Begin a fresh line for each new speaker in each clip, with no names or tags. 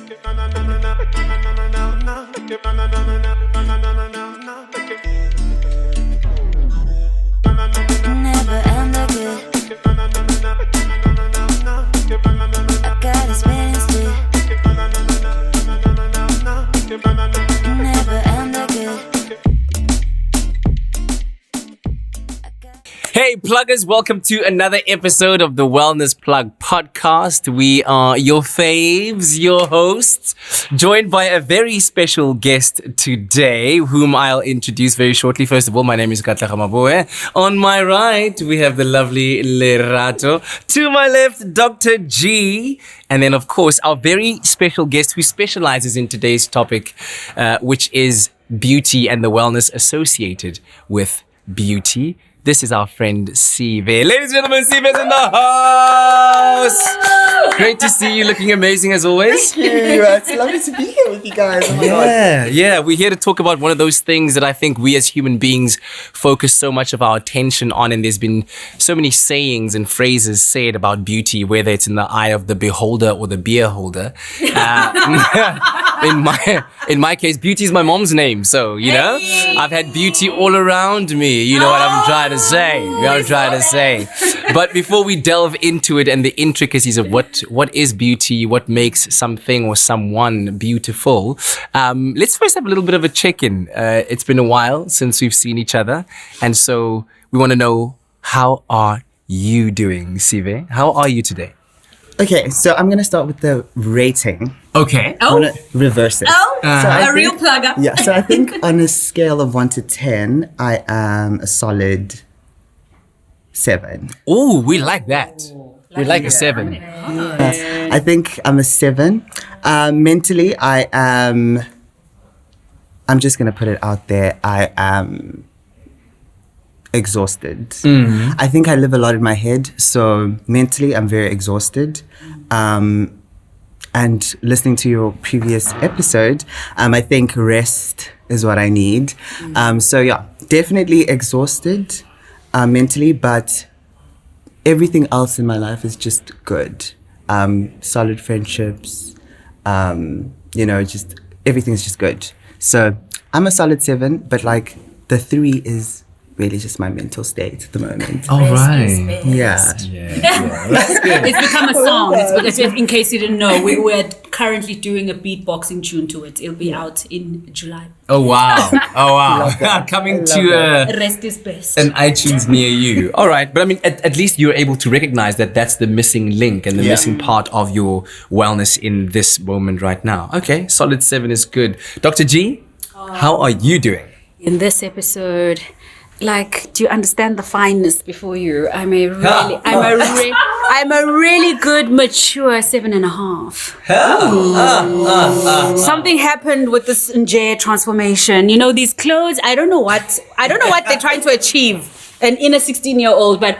Hey pluggers, welcome to another episode of the Wellness Plug podcast. We are your faves, your hosts, joined by a very special guest today, whom I'll introduce very shortly. First of all, my name is Katla Maboe. On my right, we have the lovely Lerato. To my left, Dr. G. And then, of course, our very special guest who specializes in today's topic, which is beauty and the wellness associated with beauty. This is our friend Sive. Ladies and gentlemen, Sive is in the house. Great to see you, looking amazing as always.
Thank you. It's lovely to be here with you guys. Oh my God.
Yeah. We're here to talk about one of those things that I think we as human beings focus so much of our attention on. And there's been so many sayings and phrases said about beauty, whether it's in the eye of the beholder or the beer holder. In my case, beauty is my mom's name. So, you know, I've had beauty all around me. You know what I'm trying to say. But before we delve into it and the intricacies of what is beauty, what makes something or someone beautiful, let's first have a little bit of a check-in. It's been a while since we've seen each other. And so we want to know, how are you doing, Sive? How are you today?
Okay, so I'm going to start with the rating.
Okay.
I'm going to reverse it.
A real plugger.
Yeah, so I think on a scale of 1 to 10, I am a solid 7.
Oh, we like that. We like a 7.
Yeah. I think I'm a 7. Mentally, I'm just going to put it out there. I am exhausted.
Mm-hmm.
I think I live a lot in my head, so mentally I'm very exhausted. And listening to your previous episode, I think rest is what I need. So yeah, definitely exhausted mentally, but everything else in my life is just good. Solid friendships, just everything's just good. So I'm a solid 7, but like the 3 is really just my mental state at the moment.
All right.
Yeah.
That's good.
It's become a song. It's in case you didn't know, we're currently doing a beatboxing tune to it. It'll be out in July.
Oh wow. Coming to
Rest is best.
an iTunes near you. All right. But I mean, at least you're able to recognize that that's the missing link and the missing part of your wellness in this moment right now. Okay. Solid 7 is good. Dr. G, how are you doing?
In this episode, like, do you understand the fineness before you? I'm a really good, mature 7.5. Something happened with this Nje transformation. You know, these clothes, I don't know what they're trying to achieve. An inner 16-year-old, but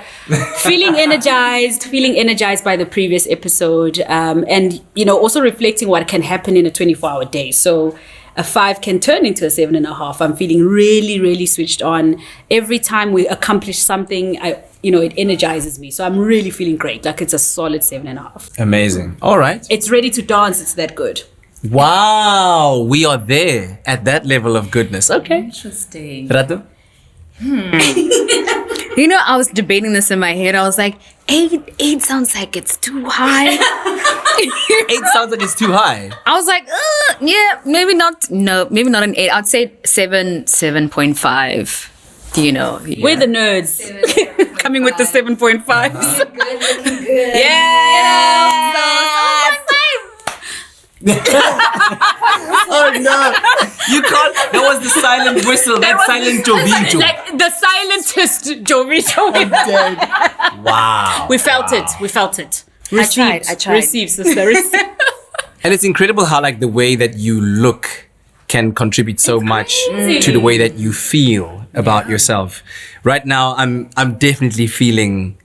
feeling energized by the previous episode. And, also reflecting what can happen in a 24-hour day. So a 5 can turn into a 7.5. I'm feeling really, really switched on. Every time we accomplish something, it energizes me. So I'm really feeling great. Like, it's a solid 7.5.
Amazing. All right.
It's ready to dance. It's that good.
Wow. We are there at that level of goodness. Okay.
Interesting.
Rato?
I was debating this in my head. I was like, 8 sounds like it's too high.
8 sounds like it's too high.
I was like, maybe not. No, maybe not an 8. I'd say 7.5.
We're the nerds. Coming with the 7.5s.
Looking good.
Yeah.
Oh no!
You can't. That was the silent whistle. That silent Jovito.
Like the silentest Jovito.
Wow.
We felt it.
I tried.
Receive, sister. Receive.
And it's incredible how the way that you look can contribute so much to the way that you feel about yourself. Right now, I'm definitely feeling.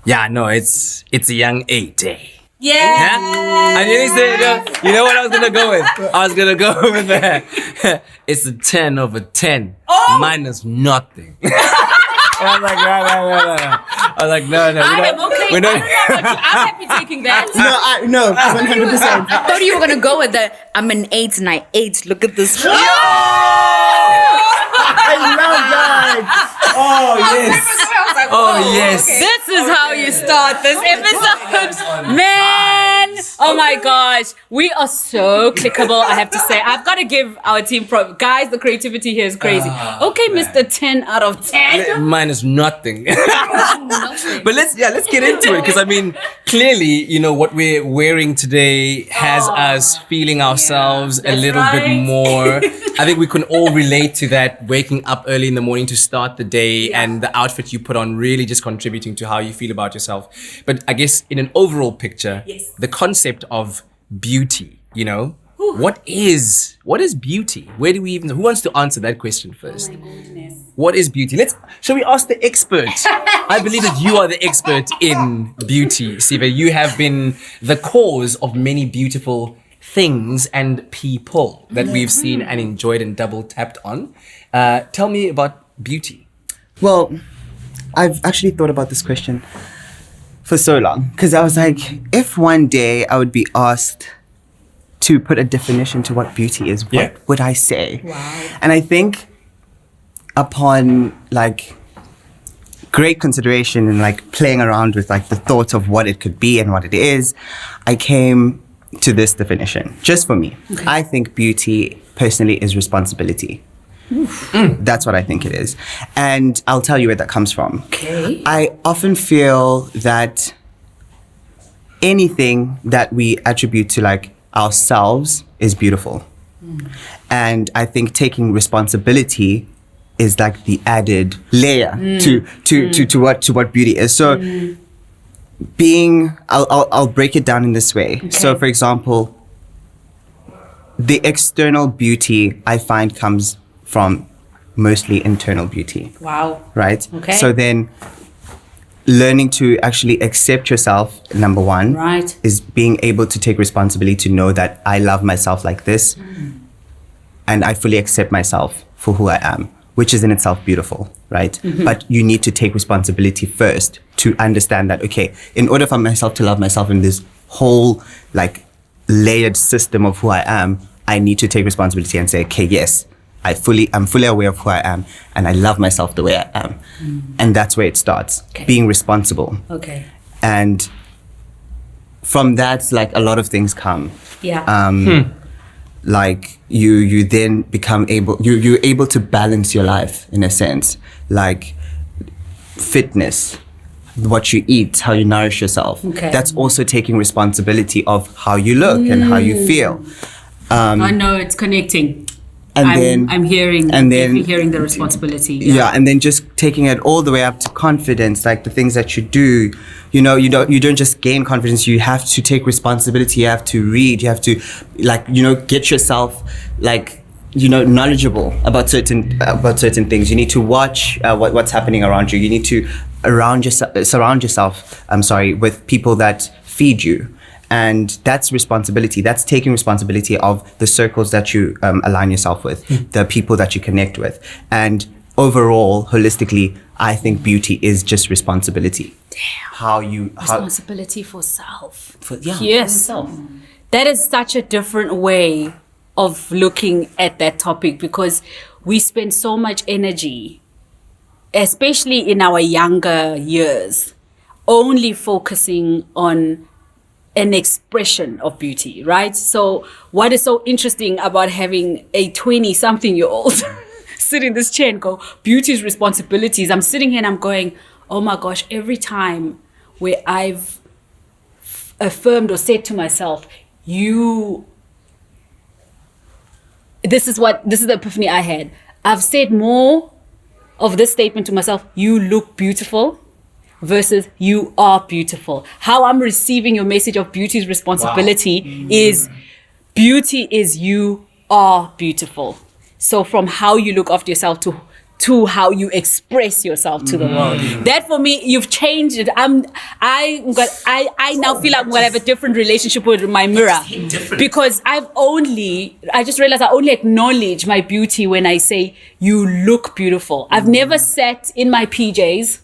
It's a young 8.
Yeah.
I nearly said, you know what I was going to go with? I was going to go with that. It's a 10/10. Minus nothing. I was like, right. I was like, no.
I am okay.
We're not.
I don't know about you. I'm happy taking that.
No, 100%.
I thought you were gonna go with the I'm an 8 tonight. 8. Look at this.
I love that. Oh, yes.
Oh, yes.
This is how you start this episode. Man, oh my gosh. We are so clickable, I have to say. I've got to give our team props. Guys, the creativity here is crazy. Okay, Mr. 10 out of 10.
Mine is nothing. But let's get into it, because I mean, clearly, what we're wearing today has us feeling ourselves a little bit more. I think we can all relate to that, waking up early in the morning to start the day, and the outfit you put on really just contributing to how you feel about yourself. But I guess in an overall picture, the concept of beauty, what is beauty? Where do we even, who wants to answer that question first?
Oh my goodness.
What is beauty? Shall we ask the expert? I believe that you are the expert in beauty, Sive. You have been the cause of many beautiful things and people that we've seen and enjoyed and double tapped on. Tell me about beauty.
Well, I've actually thought about this question for so long, because I was like, if one day I would be asked to put a definition to what beauty is, what would I say?
Wow.
And I think upon great consideration and playing around with the thought of what it could be and what it is, I came to this definition just for me. Okay. I think beauty personally is responsibility. That's what I think it is. And I'll tell you where that comes from.
Okay.
I often feel that anything that we attribute to ourselves is beautiful. And I think taking responsibility is the added layer to what beauty is. So I'll break it down in this way. Okay. So for example, the external beauty I find comes from mostly internal beauty.
Wow.
Right?
Okay.
So then learning to actually accept yourself, number one,
right,
is being able to take responsibility to know that I love myself like this and I fully accept myself for who I am, which is in itself beautiful, right? But you need to take responsibility first to understand that, okay, in order for myself to love myself in this whole layered system of who I am, I need to take responsibility and say, okay, yes, I'm fully aware of who I am and I love myself the way I am. And that's where it starts, being responsible.
Okay.
And from that, a lot of things come.
Yeah.
You then become you're able to balance your life in a sense, fitness, what you eat, how you nourish yourself.
Okay.
That's also taking responsibility of how you look and how you feel.
I know it's connecting.
And
I'm hearing the responsibility.
Yeah, and then just taking it all the way up to confidence, the things that you do. You don't just gain confidence. You have to take responsibility. You have to read. You have to get yourself knowledgeable about certain things. You need to watch what's happening around you. You need to surround yourself with people that feed you. And that's responsibility. That's taking responsibility of the circles that you align yourself with, the people that you connect with. And overall, holistically, I think beauty is just responsibility.
Damn. Responsibility for self.
Yes.
Self. That is such a different way of looking at that topic, because we spend so much energy, especially in our younger years, only focusing on an expression of beauty, right? So what is so interesting about having a 20-something-year-old sit in this chair and go, beauty is responsibilities. I'm sitting here and I'm going, oh my gosh, every time where I've affirmed or said to myself, this is the epiphany I had. I've said more of this statement to myself, you look beautiful, versus you are beautiful. How I'm receiving your message of beauty's responsibility is beauty is you are beautiful. So from how you look after yourself to how you express yourself to the world. That for me, you've changed it. I now feel like I'm gonna have a different relationship with my mirror, because I just realized I only acknowledge my beauty when I say you look beautiful. I've never sat in my PJs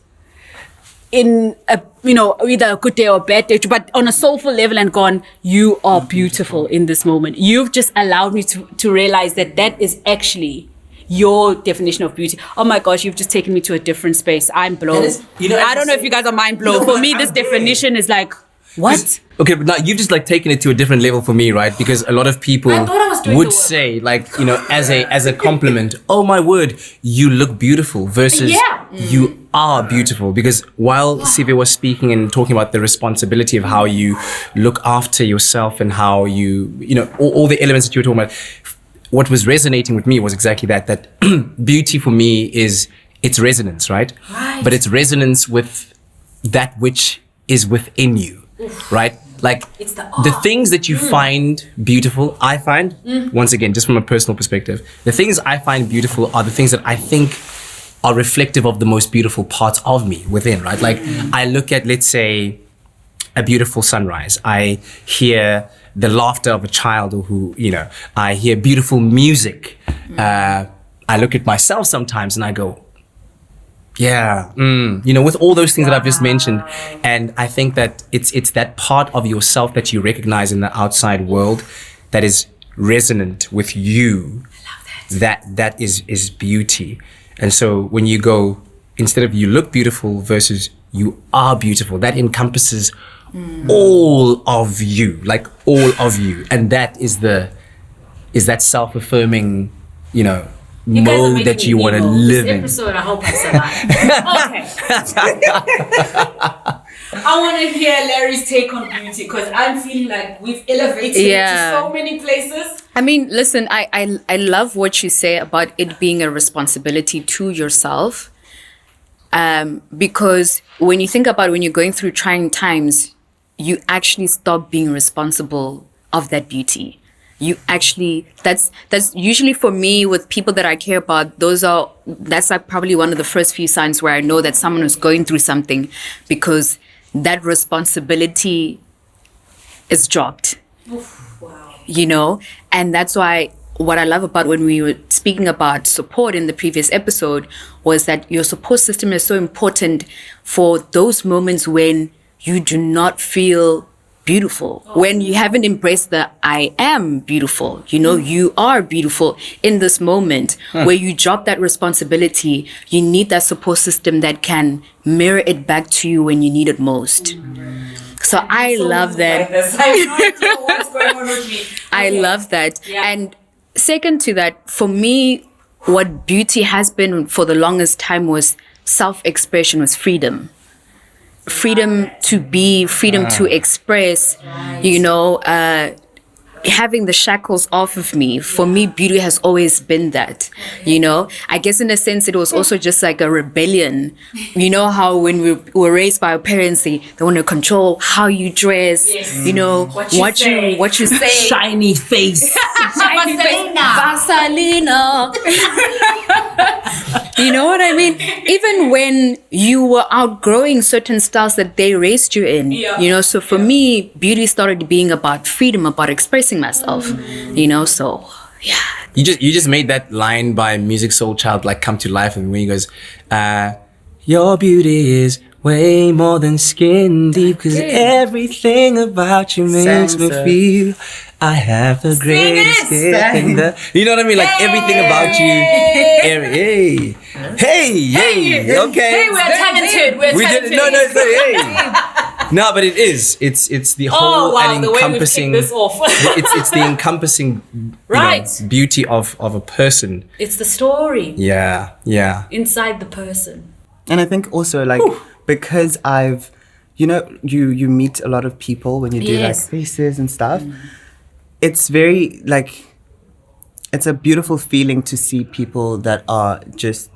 in a, either a good day or a bad day, but on a soulful level and gone, you are beautiful in this moment. You've just allowed me to realize that is actually your definition of beauty. Oh my gosh, you've just taken me to a different space. I'm blown. I don't know if you guys are mind blown. For me, this definition is like, what?
Okay, but now you've just like taken it to a different level for me, right? Because a lot of people would say, like, as a compliment, oh my word, you look beautiful, versus you are beautiful. Because while Sive was speaking and talking about the responsibility of how you look after yourself and how you, all the elements that you were talking about, what was resonating with me was exactly that beauty for me is its resonance, right? But it's resonance with that which is within you. Right? Like
it's
the things that you find beautiful, I find, once again, just from a personal perspective, the things I find beautiful are the things that I think are reflective of the most beautiful parts of me within, right? Like I look at, let's say, a beautiful sunrise. I hear the laughter of a child, or I hear beautiful music. I look at myself sometimes and I go, yeah, with all those things that I've just mentioned. And I think that it's that part of yourself that you recognize in the outside world that is resonant with you. I love that is beauty. And so when you go, instead of you look beautiful versus you are beautiful, that encompasses all of you, like all of you. And that is that self-affirming, mode that you want to live in.
This episode, I hope I survive. Okay. I want to hear Larry's take on beauty, because I'm feeling like we've elevated it to so many places.
I mean, listen, I love what you say about it being a responsibility to yourself. Because when you think about when you're going through trying times, you actually stop being responsible of that beauty. You actually, that's usually for me with people that I care about, that's like probably one of the first few signs where I know that someone is going through something, because that responsibility is dropped.
Oof, wow.
And that's why what I love about when we were speaking about support in the previous episode was that your support system is so important for those moments when you do not feel beautiful, when you haven't embraced the I am beautiful, you are beautiful in this moment, where you drop that responsibility. You need that support system that can mirror it back to you when you need it most. So I love that.
I have no idea what's going on with me.
I love that. Yeah. And second to that, for me, what beauty has been for the longest time was self-expression, was freedom. Freedom to be, freedom to express, having the shackles off of me. For me, beauty has always been that, I guess in a sense, it was also just like a rebellion. How when we were raised by our parents, they want to control how you dress, what you say.
Shiny face.
Vaseline. You know what I mean? Even when you were outgrowing certain styles that they raised you in, so for me, beauty started being about freedom, about expressing myself, so yeah.
You just made that line by Music Soul Child like come to life, and when he goes, your beauty is way more than skin deep, because everything about you makes me feel I have the greatest gift in the... You know what I mean? Like everything about you. Hey, okay.
Hey, we're talented.
We did it. No, it's not. Hey. No, but it is. It's the whole and encompassing.
The way we this off.
it's the encompassing beauty of a person.
It's the story.
Yeah.
Inside the person.
And I think also because I've, you meet a lot of people when you do like faces and stuff. It's very it's a beautiful feeling to see people that are just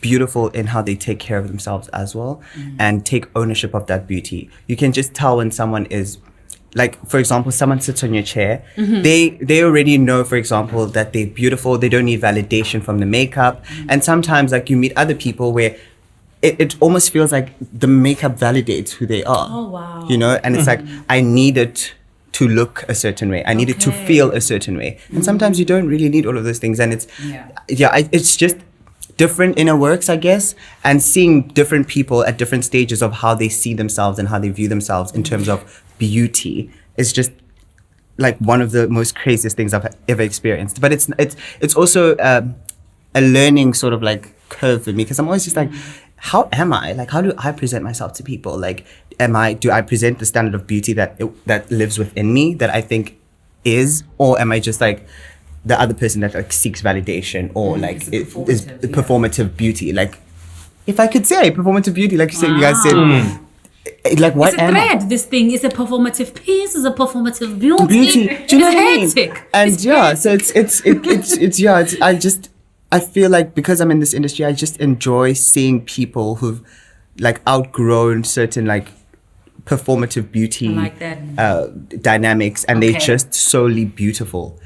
beautiful in how they take care of themselves as well, and take ownership of that beauty. You can just tell when someone is, like, for example, someone sits on your chair, they already know, for example, that they're beautiful. They don't need validation from the makeup. And sometimes you meet other people where it almost feels like the makeup validates who they are.
Oh, wow.
And it's like, I need it to look a certain way. I need it to feel a certain way. And sometimes you don't really need all of those things. And it's just different inner works, I guess, and seeing different people at different stages of how they see themselves and how they view themselves in terms of beauty is just like one of the most craziest things I've ever experienced. But it's also a learning sort of like curve for me, because I'm always just like, how am I? Like, how do I present myself to people? Like, do I present the standard of beauty that lives within me that I think is, or am I just like the other person that like seeks validation or like is performative beauty? Like, if I could say performative beauty, like you said, you guys said. Like, what
it's a thread. This thing is a performative piece, is a performative beauty.
Do you know what I mean?
Hectic.
And I feel like because I'm in this industry, I just enjoy seeing people who've like outgrown certain like performative beauty
like that.
Dynamics, and they're just solely beautiful.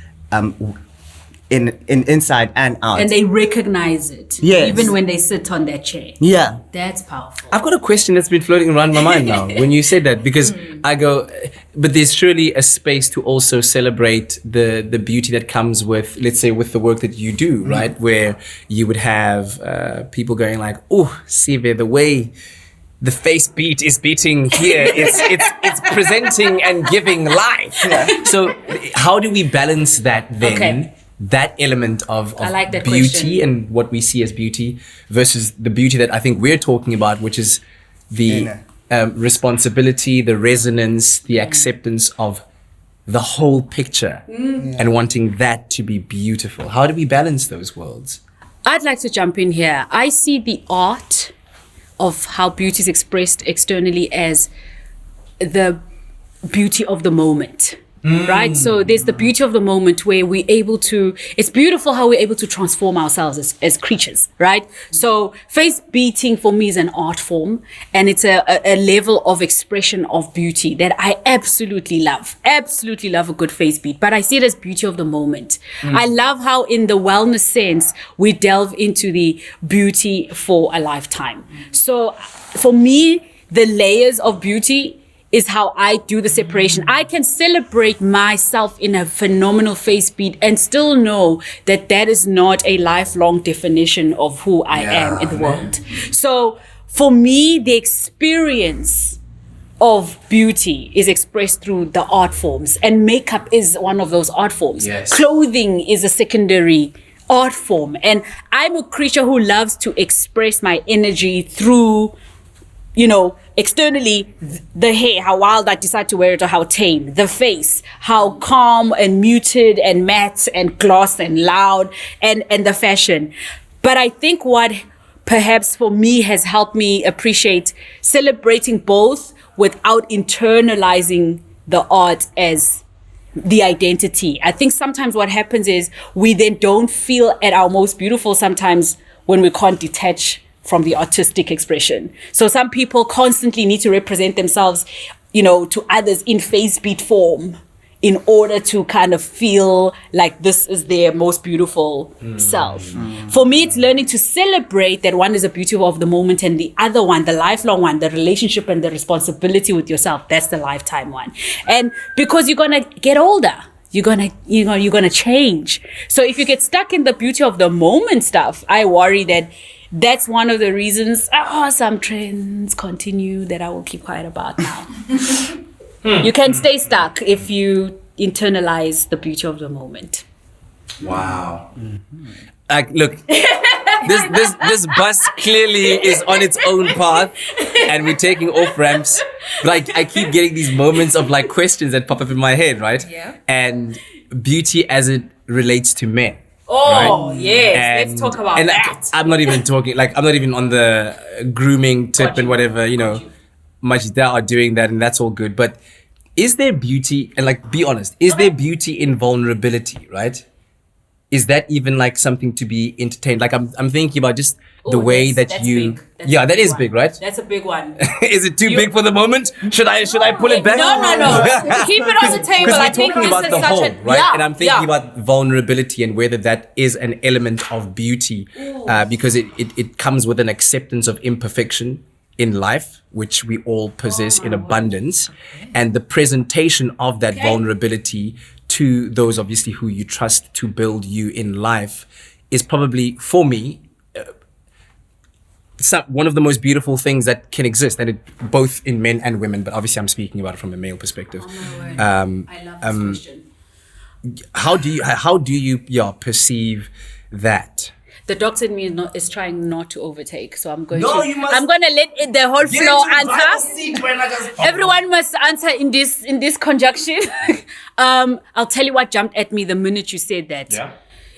In inside and out,
and they recognize it, even when they sit on their chair.
Yeah,
that's powerful.
I've got a question that's been floating around my mind now when you said that, because I go, but there's surely a space to also celebrate the beauty that comes with, let's say, with the work that you do, right? Where you would have people going like, "Oh, Sive, the way the face beat is beating here, it's presenting and giving life." Yeah. So how do we balance that then?
Okay.
That element of
I like that
beauty
question.
and what we see as beauty versus the beauty that I think we're talking about, which is the responsibility, the resonance, the acceptance of the whole picture and wanting that to be beautiful. How do we balance those worlds?
I'd like to jump in here. I see the art of how beauty is expressed externally as the beauty of the moment. Right? So there's the beauty of the moment where we're able to, it's beautiful how we're able to transform ourselves as creatures, right? So face beating for me is an art form, and it's a level of expression of beauty that I absolutely love a good face beat, but I see it as beauty of the moment. I love how in the wellness sense, we delve into the beauty for a lifetime. So for me, the layers of beauty is how I do the separation. I can celebrate myself in a phenomenal face beat and still know that that is not a lifelong definition of who I am in the world. So for me, the experience of beauty is expressed through the art forms, and makeup is one of those art forms.
Yes.
Clothing is a secondary art form, and I'm a creature who loves to express my energy through, externally, the hair, how wild I decide to wear it or how tame. The face, how calm and muted and matte and gloss and loud, and the fashion. But I think what perhaps for me has helped me appreciate celebrating both without internalizing the art as the identity. I think sometimes what happens is we then don't feel at our most beautiful sometimes when we can't detach from the artistic expression. So some people constantly need to represent themselves, to others in face beat form in order to kind of feel like this is their most beautiful self. For me, it's learning to celebrate that one is a beauty of the moment, and the other one, the lifelong one, the relationship and the responsibility with yourself, that's the lifetime one. And because you're gonna get older, you're gonna change. So if you get stuck in the beauty of the moment stuff, I worry that that's one of the reasons some trends continue that I will keep quiet about now. You can stay stuck if you internalize the beauty of the moment.
Wow. Look, this bus clearly is on its own path, and we're taking off ramps. Like, I keep getting these moments of like questions that pop up in my head, right?
Yeah.
And beauty as it relates to men.
Oh,
right?
yes. Let's talk about that.
I'm not even talking, I'm not even on the grooming tip and whatever, much that are doing that, and that's all good. But is there beauty, and be honest, is there beauty in vulnerability, right? Is that even something to be entertained? I'm thinking about just the way that's you...
Big.
That is big, right?
That's a big one.
Is it too big for the moment? Should I pull it back?
No. Keep it on the table.
Because
I
we're
think
talking
this
about
is
the whole,
such a...
right?
Yeah,
and I'm thinking about vulnerability and whether that is an element of beauty, because it comes with an acceptance of imperfection in life, which we all possess in abundance, and the presentation of that vulnerability to those obviously who you trust to build you in life is probably, for me, one of the most beautiful things that can exist, and it both in men and women. But obviously, I'm speaking about it from a male perspective.
I love this question.
How do you perceive that?
The doctor in me is trying not to overtake, so I'm going
No, you must
I'm going to let the whole
get
floor
into the driver's
answer.
seat when I just-
Everyone must answer in this conjunction. I'll tell you what jumped at me the minute you said that.
Yeah.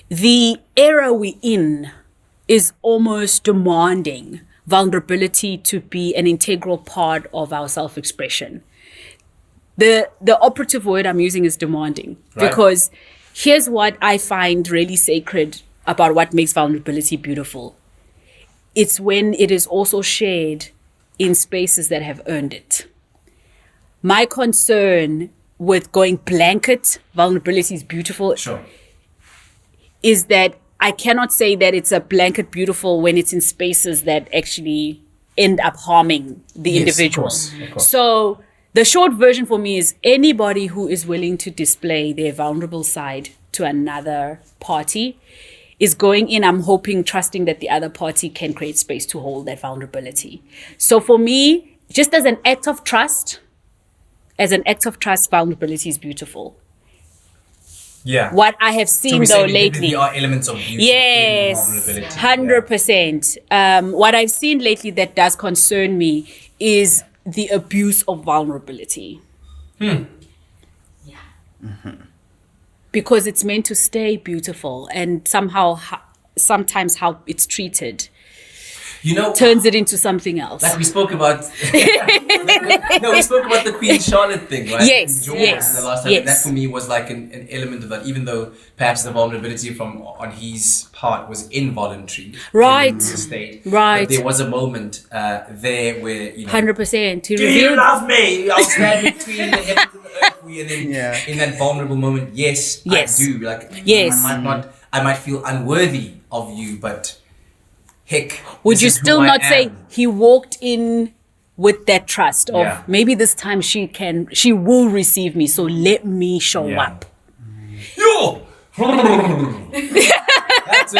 The era we're in is almost demanding vulnerability to be an integral part of our self-expression. The operative word I'm using is demanding,
Right.
because here's what I find really sacred about what makes vulnerability beautiful. It's when it is also shared in spaces that have earned it. My concern with going blanket vulnerability is beautiful
Sure.
is that I cannot say that it's a blanket beautiful when it's in spaces that actually end up harming the
Yes,
individual.
of course.
So the short version for me is anybody who is willing to display their vulnerable side to another party is going in, I'm hoping, trusting that the other party can create space to hold that vulnerability. So for me, just as an act of trust, vulnerability is beautiful.
Yeah.
What I have
So
seen
we
though
say
lately.
there are elements of beauty in
Yes,
vulnerability.
100%. What I've seen lately that does concern me is the abuse of vulnerability. Because it's meant to stay beautiful, and sometimes how it's treated turns it into something else.
Like we spoke about. No, we spoke about the Queen Charlotte thing, right?
Yes,
In George,
yes,
The last time.
yes.
That for me was like an element of that, even though perhaps the vulnerability on his part was involuntary.
Right,
in the state.
right.
But there was a moment there where
100% to
Do you
reveal.
love me? I'll stand between the heavens and the earth for you. And then
Yeah.
in that vulnerable moment, yes,
Yes.
I do. Like,
Yes.
I might feel unworthy of you, but heck,
Would
this
you
is who
still
I
not say
am.
he walked in with that trust of
Yeah.
maybe this time she will receive me, so let me show
Yeah.
up.
Yo! That's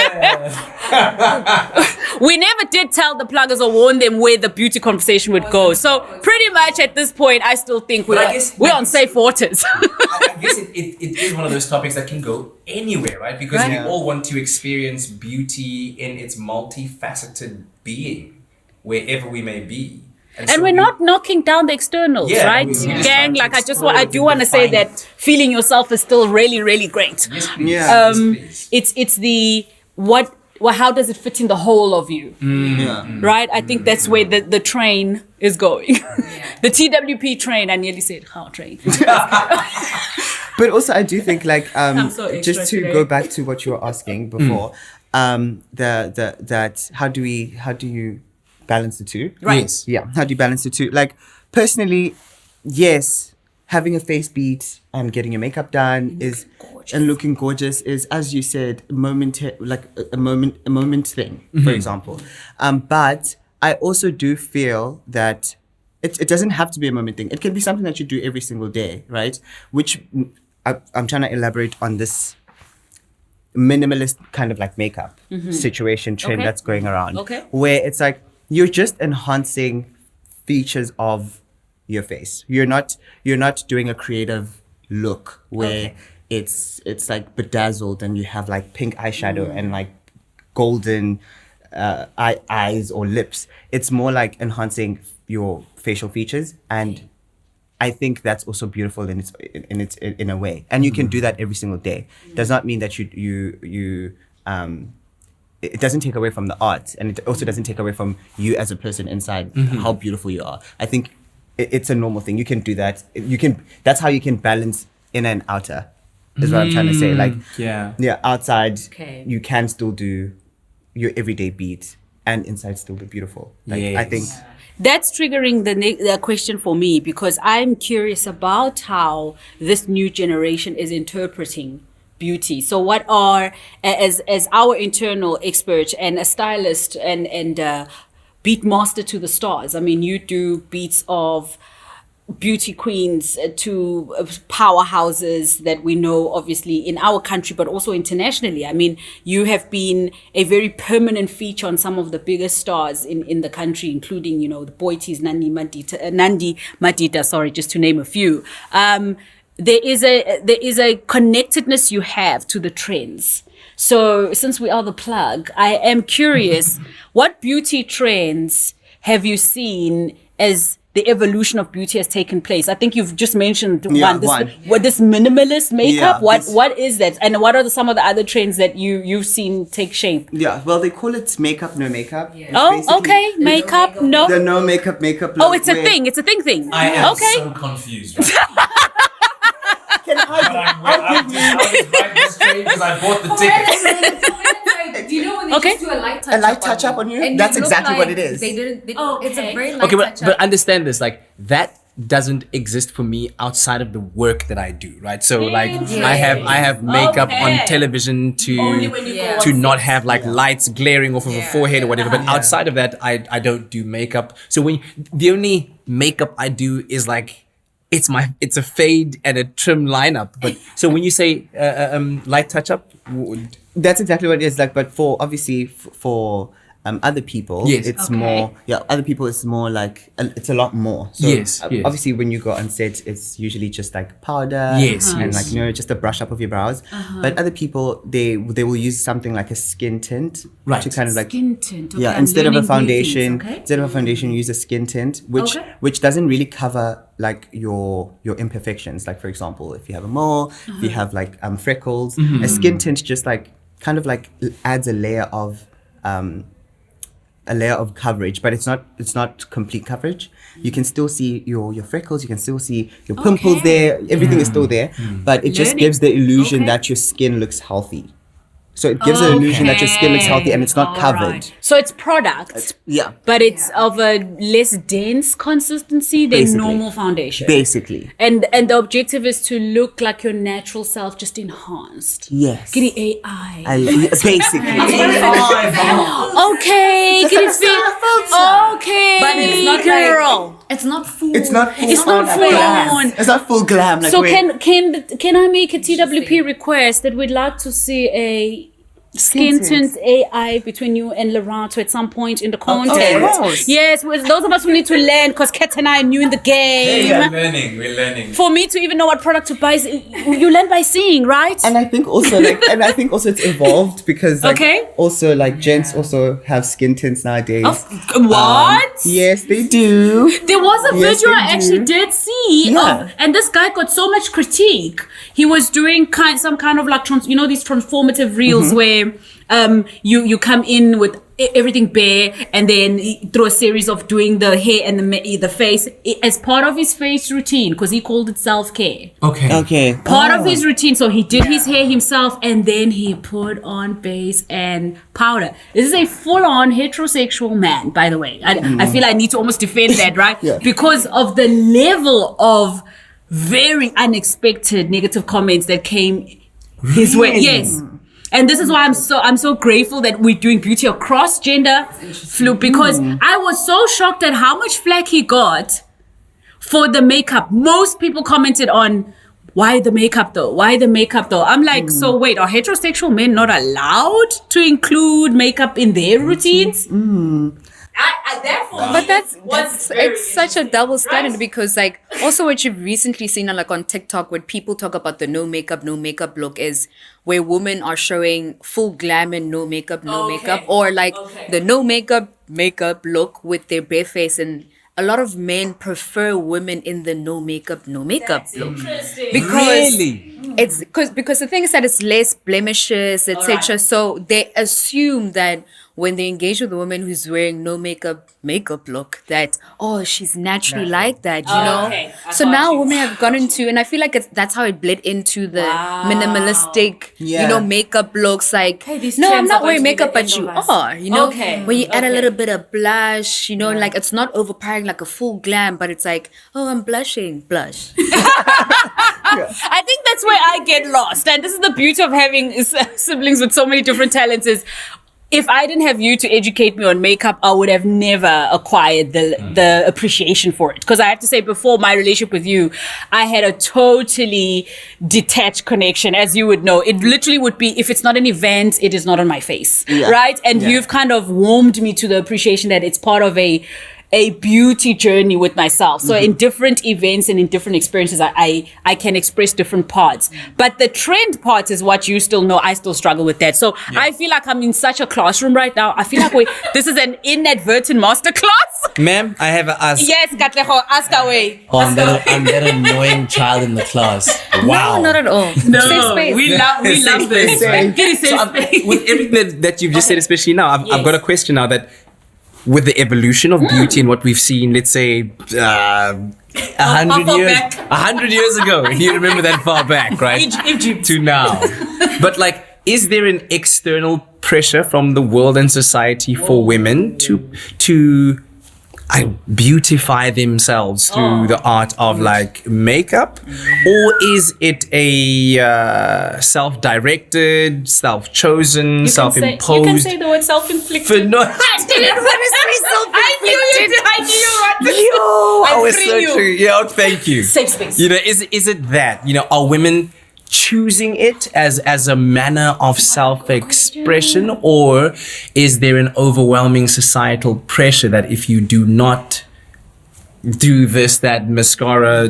We never did tell the pluggers or warn them where the beauty conversation would go. So pretty much at this point, I still think
But I guess-
we're on safe waters.
I guess it is one of those topics that can go anywhere, right? Because
Right.
we all want to experience beauty in its multifaceted being, wherever we may be.
And
so
we're
we-
not knocking down the externals,
Yeah,
right?
we just
Gang,
trying to
like I
explore
I
it
do
and
want to say
define
that
it.
feeling yourself is still really, really great.
Yes, please.
Yeah.
Yes, please.
It's the how does it fit in the whole of you?
Yeah.
Right? I think that's where the train is going. The TWP train, I nearly said how train.
But also, I do think like
I'm so extra
just to
today.
go back to what you were asking before, that how do you balance the two?
Right.
Yes.
Yeah. How do you balance the two? Like personally, yes, having a face beat and getting your makeup done is and looking gorgeous is, as you said, a moment thing, for example. But I also do feel that it doesn't have to be a moment thing. It can be something that you do every single day, right? Which I'm trying to elaborate on this minimalist kind of like makeup situation trend
Okay.
that's going around.
Okay.
Where it's like you're just enhancing features of your face. You're not doing a creative look where it's like bedazzled and you have like pink eyeshadow and like golden eyes or lips. It's more like enhancing your facial features, and I think that's also beautiful in a way. And you can do that every single day. Does not mean that you it doesn't take away from the art, and it also doesn't take away from you as a person inside how beautiful you are. I think it's a normal thing. You can do that. That's how you can balance inner and outer, is what I'm trying to say. Like,
Yeah.
outside
Okay.
you can still do your everyday beat, and inside still be beautiful. Like, I
Yes.
think
That's triggering the question for me, because I'm curious about how this new generation is interpreting beauty. So what are, as our internal expert and a stylist and beat master to the stars, I mean, you do beats of beauty queens to powerhouses that we know obviously in our country but also internationally. I mean, you have been a very permanent feature on some of the biggest stars in the country, including, you know, the Boities, Nandi Madita, sorry, just to name a few. There is a connectedness you have to the trends. So since we are the plug, I am curious, what beauty trends have you seen as the evolution of beauty has taken place? I think you've just mentioned this minimalist makeup. What is that? And what are some of the other trends that you've seen take shape?
Yeah, well, they call it makeup, no makeup.
Yeah. Oh, okay. Makeup, no.
The no makeup look.
Oh, it's a thing. It's a thing.
I am so confused.
Can
I'll give you because I bought the ticket.
Do you know when they just do a light touch-up?
A light touch-up on you? That's exactly what it is.
They didn't. It's a very light
Okay,
touch-up.
but understand this, like, that doesn't exist for me outside of the work that I do, right? So like I have makeup on television to not have like lights glaring off of a forehead or whatever, but outside of that I don't do makeup. So the only makeup I do is like it's a fade and a trim lineup. But so when you say light touch up,
that's exactly what it is like. But for obviously for other people, it's more. Yeah, other people it's more like it's a lot more. So obviously when you go on set, it's usually just like powder, and like just a brush up of your brows. But other people they will use something like a skin tint to kind of like
skin tint. Okay.
Yeah, instead of a foundation, use a skin tint, which doesn't really cover like your imperfections. Like for example, if you have a mole, if you have like freckles, a skin tint just like kind of like adds a layer of coverage, but it's not complete coverage. You can still see your freckles, you can still see your pimples there, everything is still there, but it just gives the illusion that your skin looks healthy. So it gives the illusion that your skin looks healthy and it's not covered.
Right. So it's product, but it's of a less dense consistency than normal foundation.
Basically.
And the objective is to look like your natural self, just enhanced.
Yes.
Get the AI.
Basically.
Okay. Get it fit. Okay.
But it's not
girl.
It's not full.
It's not full.
It's not full on.
It's not full glam. Like
so can I make a TWP request that we'd like to see a skin tint AI between you and Laurent at some point in the content? Yes, with those of us who need to learn, because Kat and I are new in the game.
We're learning.
For me to even know what product to buy, you learn by seeing, right?
And I think also it's evolved because also like gents also have skin tints nowadays.
What?
Yes, they do.
There was a video I actually did see and this guy got so much critique. He was doing some kind of like these transformative reels where you come in with everything bare and then through a series of doing the hair and the face as part of his face routine, because he called it self-care. Part of his routine. So he did his hair himself and then he put on base and powder. This is a full-on heterosexual man, by the way. I feel I need to almost defend that, right? Because of the level of very unexpected negative comments that came his way. Yes. And this is why I'm so grateful that we're doing beauty across gender fluid, because I was so shocked at how much flack he got for the makeup. Most people commented on why the makeup though? I'm like, so wait, are heterosexual men not allowed to include makeup in their routines?
But it's such a double standard, because like also what you've recently seen on TikTok when people talk about the no makeup look is where women are showing full glam and no makeup, or like the no makeup look with their bare face, and a lot of men prefer women in the no makeup look. Because it's because the thing is that it's less blemishes, etc. So they assume that when they engage with a woman who's wearing no makeup look, that she's naturally like that, you know. So now women have gotten to, and I feel like that's how it bled into the minimalistic, makeup looks. Like, hey, no, I'm not wearing makeup, but you are, you know. When you add a little bit of blush, you know, like it's not overpowering like a full glam, but it's like, I'm blushing, blush.
I think that's where I get lost, and this is the beauty of having siblings with so many different talents. Is if I didn't have you to educate me on makeup, I would have never acquired the appreciation for it. Because I have to say, before my relationship with you, I had a totally detached connection, as you would know. It literally would be, if it's not an event, it is not on my face, right? And you've kind of warmed me to the appreciation that it's part of a beauty journey with myself. So in different events and in different experiences, I can express different parts. But the trend part is what you still know. I still struggle with that. So I feel like I'm in such a classroom right now. I feel like this is an inadvertent masterclass.
Ma'am, I have a ask.
Yes, Katleho, ask away.
Oh, I'm that annoying child in the class. Wow.
No, not at all.
No,
Safe space.
we love this. Very safe space.
With everything that you've just said, especially now, I've got a question now that with the evolution of beauty and what we've seen, let's say 100 years ago, if you remember that far back, right?
Egypt.
To now. But like, is there an external pressure from the world and society for women to beautify themselves through the art of like makeup, or is it a self-directed, self-chosen, self-imposed?
You can say the word self-inflicted.
No,
I didn't want to say self-inflicted. I knew you wanted to.
I was so true. Yeah, thank you.
Safe space.
You know, is it that, you know, are women choosing it as a manner of self-expression, or is there an overwhelming societal pressure that if you do not do this, that mascara,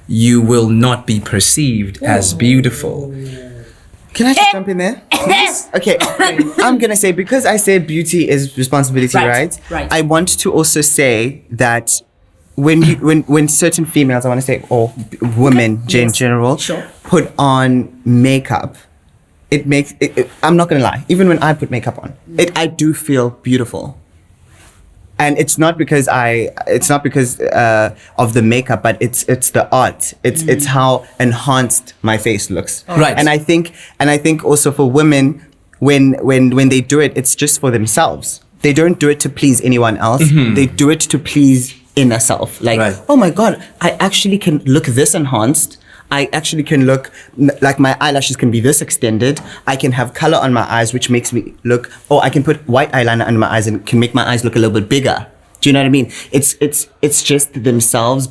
you will not be perceived as beautiful?
Can I just jump in there? Okay, I'm gonna say, because I said beauty is responsibility, right? I want to also say that when certain females, I want to say, or women in general, put on makeup, it makes it, I'm not gonna lie, even when I put makeup on, I do feel beautiful. And it's not because of the makeup, but it's the art. It's how enhanced my face looks.
Right.
And I think also for women, when they do it, it's just for themselves. They don't do it to please anyone else. They do it to please inner self. Like, oh my God, I actually can look this enhanced. I actually can look like my eyelashes can be this extended. I can have color on my eyes, which makes me look, or I can put white eyeliner under my eyes and can make my eyes look a little bit bigger. Do you know what I mean? It's just themselves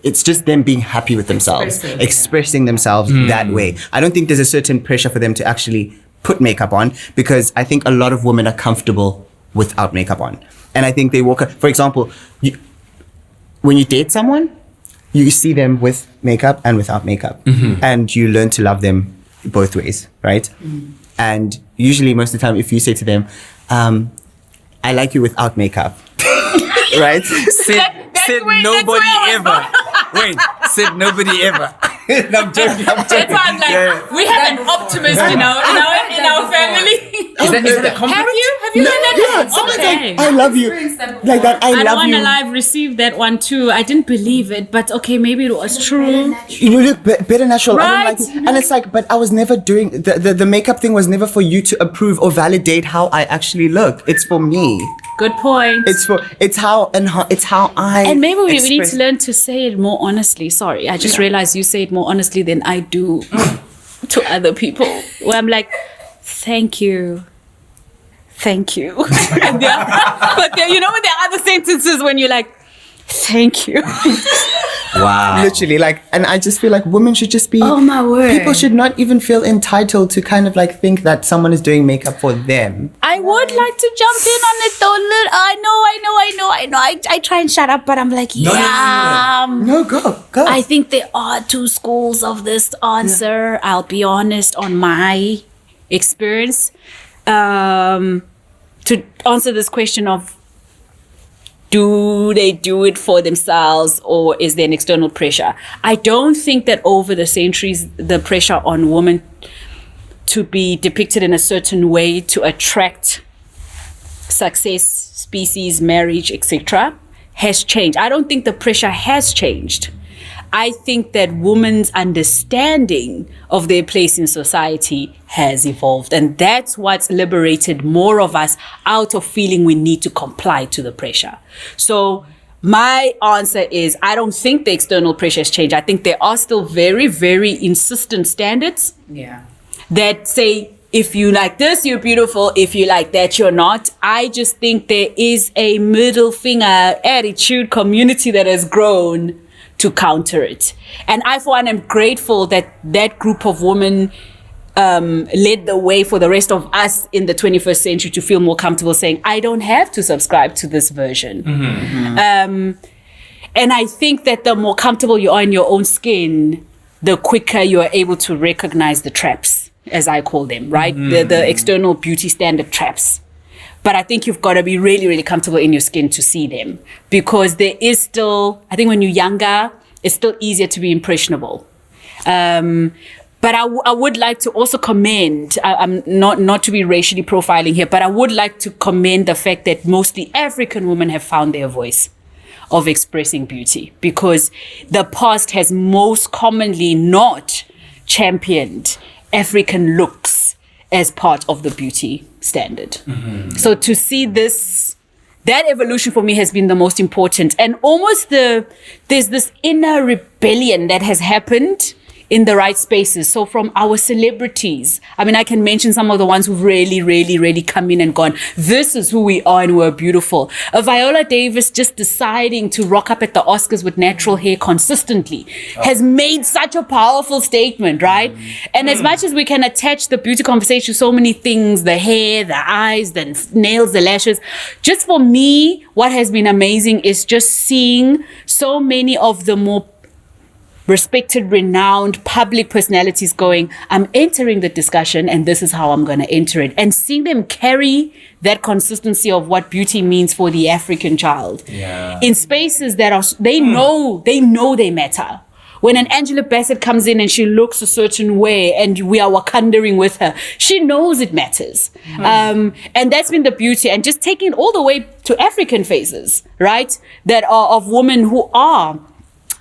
it's just them being happy with themselves, expressing themselves that way. I don't think there's a certain pressure for them to actually put makeup on, because I think a lot of women are comfortable without makeup on. And I think they walk, for example, when you date someone, you see them with makeup and without makeup, and you learn to love them both ways, right? And usually, most of the time, if you say to them, I like you without makeup, right?
Said nobody ever. Wait, said nobody ever. No, I'm joking.
That's why I'm like, we have an optimist in our family.
Is that a compliment?
Have you heard that?
Like, I love you. Like that, I
don't
love
want
you.
to live receive that one too. I didn't believe it, but okay, maybe it was true.
You look better natural.
Right?
I don't like it. And it's like, but I was never doing the makeup thing was never for you to approve or validate how I actually look. It's for me.
Good point.
It's how I.
And maybe we need to learn to say it more honestly. Sorry, I just realized you say it more honestly than I do to other people. Where I'm like, thank you. But you know, there are other sentences when you're like, thank you.
Wow.
Literally, like, and I just feel like women should just be.
Oh my word.
People should not even feel entitled to kind of like think that someone is doing makeup for them.
I would like to jump in on it though. I know. I try and shut up, but I'm like,
No, go.
I think there are two schools of this answer. I'll be honest on my experience. To answer this question of, do they do it for themselves, or is there an external pressure? I don't think that over the centuries, the pressure on women to be depicted in a certain way to attract success, species, marriage, etc., has changed. I don't think the pressure has changed. I think that women's understanding of their place in society has evolved. And that's what's liberated more of us out of feeling we need to comply to the pressure. So my answer is, I don't think the external pressure has changed. I think there are still very, very insistent standards that say if you like this, you're beautiful. If you like that, you're not. I just think there is a middle finger attitude community that has grown to counter it. And I, for one, am grateful that that group of women led the way for the rest of us in the 21st century to feel more comfortable saying, I don't have to subscribe to this version. And I think that the more comfortable you are in your own skin, the quicker you are able to recognize the traps, as I call them, right? The external beauty standard traps. But I think you've got to be really, really comfortable in your skin to see them, because there is still, I think when you're younger, it's still easier to be impressionable. But I would like to also commend, I'm not to be racially profiling here, but I would like to commend the fact that mostly African women have found their voice of expressing beauty, because the past has most commonly not championed African looks as part of the beauty standard. So to see this, that evolution for me has been the most important. And almost there's this inner rebellion that has happened in the right spaces. So from our celebrities, I mean, I can mention some of the ones who've really, really, really come in and gone, this is who we are and we're beautiful. Viola Davis just deciding to rock up at the Oscars with natural hair consistently has made such a powerful statement, right? And as much as we can attach the beauty conversation to so many things, the hair, the eyes, the nails, the lashes, just for me, what has been amazing is just seeing so many of the more respected, renowned public personalities going, I'm entering the discussion and this is how I'm going to enter it. And seeing them carry that consistency of what beauty means for the African child in spaces that are, they know they matter. When an Angela Bassett comes in and she looks a certain way and we are wakandering with her, she knows it matters. And that's been the beauty. And just taking it all the way to African faces, right? That are of women who are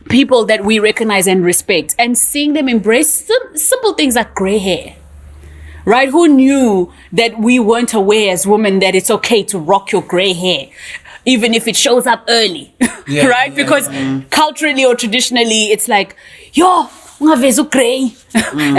people that we recognize and respect, and seeing them embrace simple things like gray hair, right? Who knew that we weren't aware as women that it's okay to rock your gray hair, even if it shows up early, right? Because culturally or traditionally, it's like, yo, ungavezu gray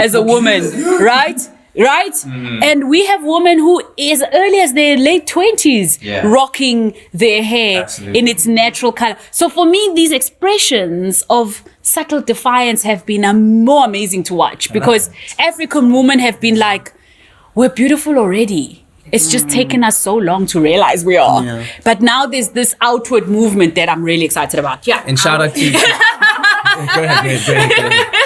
as a woman, right? And we have women who as early as their late 20s rocking their hair in its natural color. So for me, these expressions of subtle defiance have been more amazing to watch, because African women have been like, we're beautiful already. It's just taken us so long to realize we are. But now there's this outward movement that I'm really excited about.
And shout out to go ahead.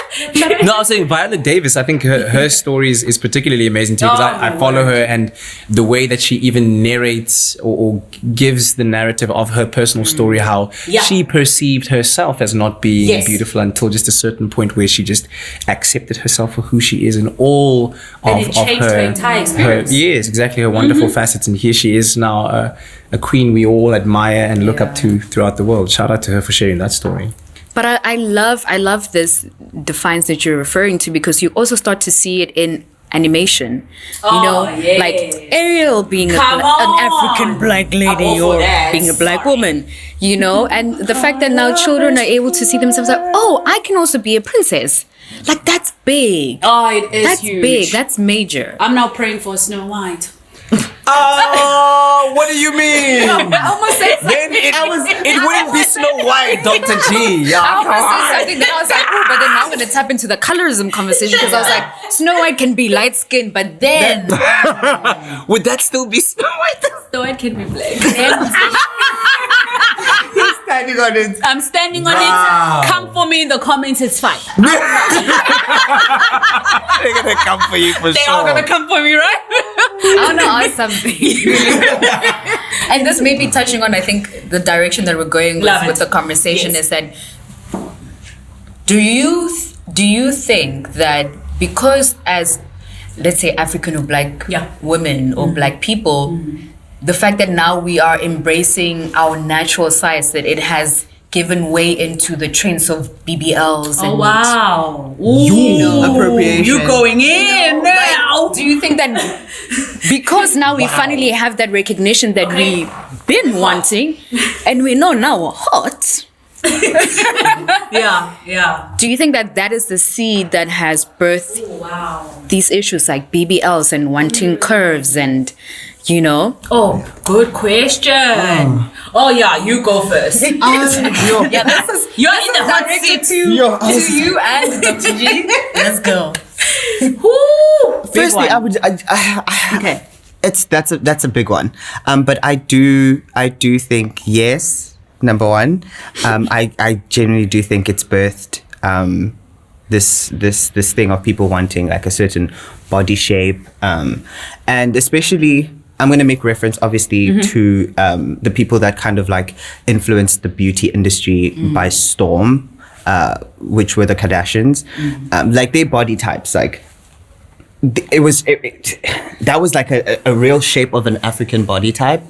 No, I was saying Viola Davis, I think her story is particularly amazing too, because I follow her, and the way that she even narrates or gives the narrative of her personal story, how she perceived herself as not being beautiful until just a certain point where she just accepted herself for who she is, and all of her
entire experience.
Yes, exactly, her wonderful facets. And here she is now, a queen we all admire and look up to throughout the world. Shout out to her for sharing that story.
But I love this defiance that you're referring to, because you also start to see it in animation. Like Ariel being an African black lady or being a black woman, and the fact that now children are able to see themselves like, oh, I can also be a princess. Like, that's big.
Oh, it is
That's
huge.
big. That's major.
I'm now praying for Snow White.
Oh, what do you mean?
I almost said
Then it wouldn't be Snow White, Dr. G.
I almost said something, then I was like, oh, but then now I'm going to tap into the colorism conversation, because I was like, Snow White can be light skinned, but then
Would that still be Snow White?
Snow White can be black.
He's standing on it.
I'm standing on it. Come for me in the comments, it's fine.
They're gonna come for you for
They
sure.
are gonna come for me, right?
I want to ask something. And this may be touching on, I think, the direction that we're going with the conversation is that, do you think that because as, let's say, African or black women or black people, the fact that now we are embracing our natural sides, that it has given way into the trends of BBLs and
Appropriation.
You going in now?
do you think that because now we finally have that recognition that we've been wanting and we know now we're hot,
Yeah.
Do you think that is the seed that has birthed these issues like BBLs and wanting curves and, you know?
Oh, good question. Oh yeah, you go first.
Yeah, this is
You're in the hot seat.
to you and Dr. G. Let's go.
Firstly, I would.
Okay.
That's a big one. But I do think yes. Number one, I genuinely do think it's birthed this thing of people wanting like a certain body shape, and especially I'm going to make reference obviously to the people that kind of like influenced the beauty industry by storm, which were the Kardashians, like their body types, like that was like a real shape of an African body type,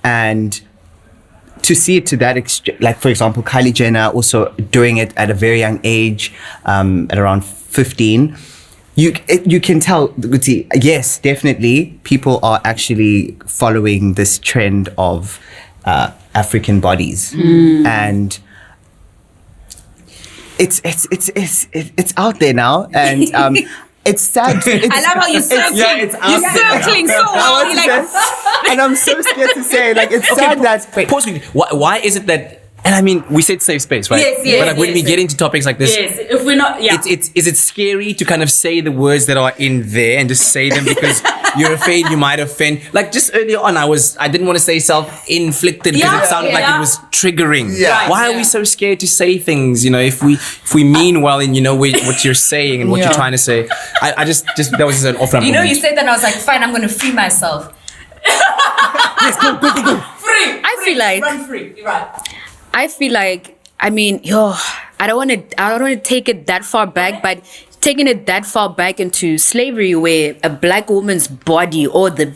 and to see it to that extent, like for example, Kylie Jenner also doing it at a very young age, at around 15. You can tell, Guti, yes, definitely, people are actually following this trend of African bodies, and it's out there now, and it's sad.
I love how you're circling. You're circling so well. You're like,
and I'm so scared to say, like, it's sad that.
Wait, pause me. Why is it that? And I mean, we said safe space, right?
Yes,
but like, when we
yes.
get into topics like this,
yes, if we're not, yeah.
is it scary to kind of say the words that are in there and just say them because you're afraid you might offend? Like just earlier on, I didn't want to say self-inflicted because it sounded like it was triggering.
Yeah. Right,
Why are we so scared to say things? You know, if we mean well and you know what you're saying and what you're trying to say, I just that was just an off-ramp.
You know,
moment.
you said that and I was like, fine, I'm going to free myself.
Yes, go.
I feel like
run free. You're right.
I feel like, I mean, I don't want to take it that far back, but taking it that far back into slavery, where a black woman's body or the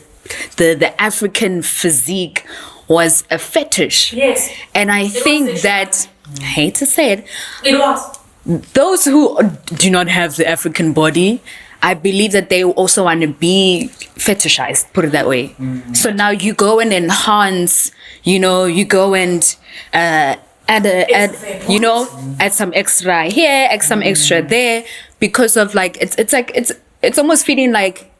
African physique was a fetish.
Yes.
And I think that, I hate to say it,
It was.
those who do not have the African body, I believe that they also want to be fetishized, put it that way. So now you go and enhance, you know, you go and add some extra here, add some extra there, because of like it's almost feeling like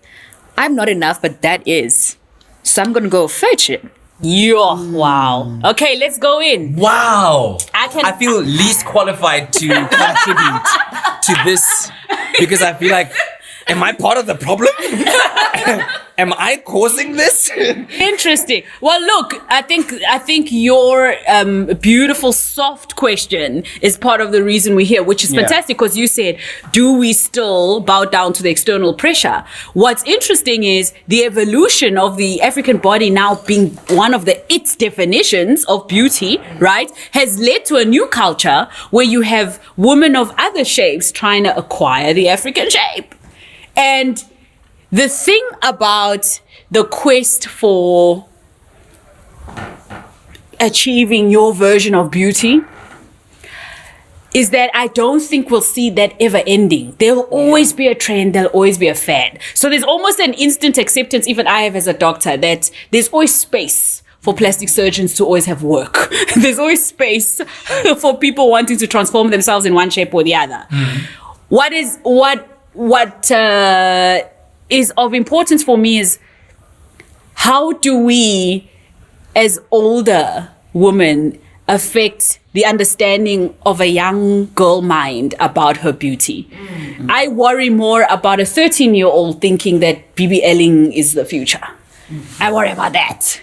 I'm not enough, but that is. So I'm gonna go fetch it.
Wow. Okay, let's go in.
Wow.
I
feel least qualified to contribute to this because I feel like, am I part of the problem? Am I causing this?
Interesting. Well, look, I think your beautiful, soft question is part of the reason we're here, which is fantastic because you said, do we still bow down to the external pressure? What's interesting is the evolution of the African body now being one of its definitions of beauty, right, has led to a new culture where you have women of other shapes trying to acquire the African shape. And the thing about the quest for achieving your version of beauty is that I don't think we'll see that ever ending. There'll always be a trend, there'll always be a fad. So there's almost an instant acceptance, even I have as a doctor, that there's always space for plastic surgeons to always have work. There's always space for people wanting to transform themselves in one shape or the other. What is of importance for me is how do we, as older women, affect the understanding of a young girl mind about her beauty? I worry more about a 13-year-old thinking that BBLing is the future. I worry about that.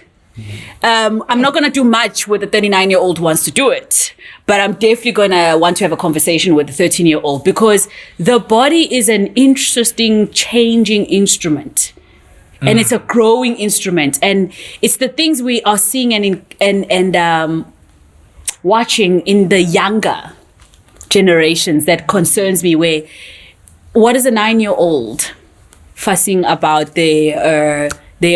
I'm not going to do much with a 39-year-old who wants to do it, but I'm definitely going to want to have a conversation with a 13-year-old because the body is an interesting, changing instrument. And it's a growing instrument. And it's the things we are seeing and watching in the younger generations that concerns me, where what is a 9-year-old fussing about their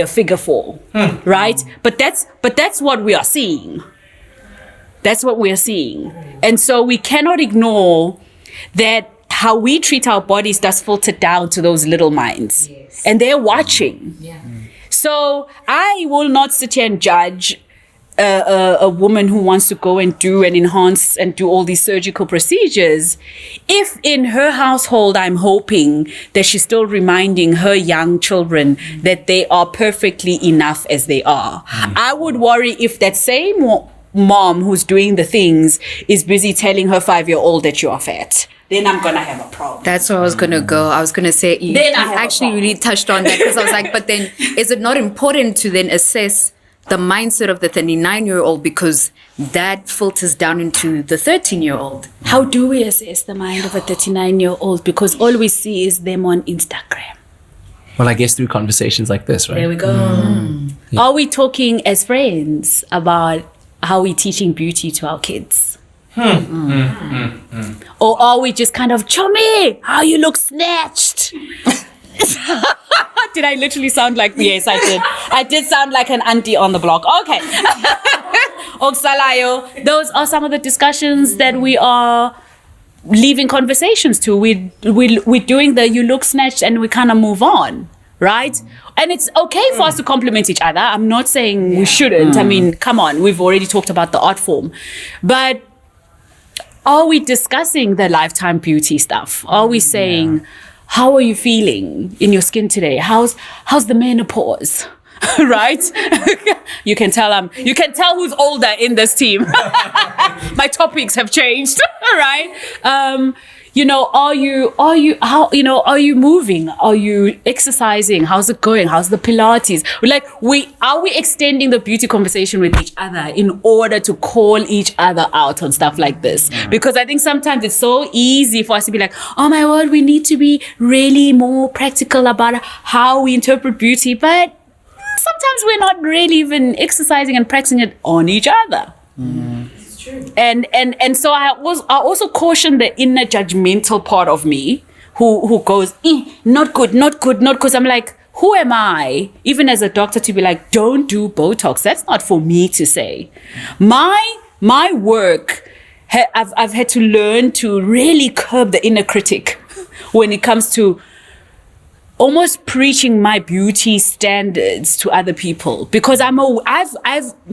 figure four, right? But that's what we are seeing. That's what we are seeing. And so we cannot ignore that how we treat our bodies does filter down to those little minds. And they're watching. So I will not sit here and judge a woman who wants to go and do and enhance and do all these surgical procedures, if in her household I'm hoping that she's still reminding her young children that they are perfectly enough as they are, I would worry if that same mom who's doing the things is busy telling her 5-year-old that you are fat. Then I'm gonna have a problem.
That's where I was gonna go. I was gonna say you
Then I have a
actually
problem.
really touched on that, because I was like, but then is it not important to then assess the mindset of the 39-year-old, because that filters down into the 13-year-old?
How do we assess the mind of a 39-year-old? Because all we see is them on Instagram.
Well, I guess through conversations like this, right?
There we go. Are we talking as friends about how we're teaching beauty to our kids? Or are we just kind of, chummy, how you look snatched? Did I literally sound like, yes, I did. I did sound like an auntie on the block. Okay. Oksalayo, those are some of the discussions that we are leaving conversations to. We're doing the you look snatched and we kind of move on, right? And it's okay for us to compliment each other. I'm not saying we shouldn't. I mean, come on, we've already talked about the art form. But are we discussing the lifetime beauty stuff? Are we saying, how are you feeling in your skin today? How's the menopause? Right? You can tell who's older in this team. My topics have changed, right? Are you moving? Are you exercising? How's it going? How's the Pilates? Are we extending the beauty conversation with each other in order to call each other out on stuff like this? Because I think sometimes it's so easy for us to be like, oh my word, we need to be really more practical about how we interpret beauty, but sometimes we're not really even exercising and practicing it on each other. And so I also caution the inner judgmental part of me who goes, not good. I'm like, who am I, even as a doctor, to be like, don't do Botox? That's not for me to say. My work, I've had to learn to really curb the inner critic when it comes to almost preaching my beauty standards to other people, because I've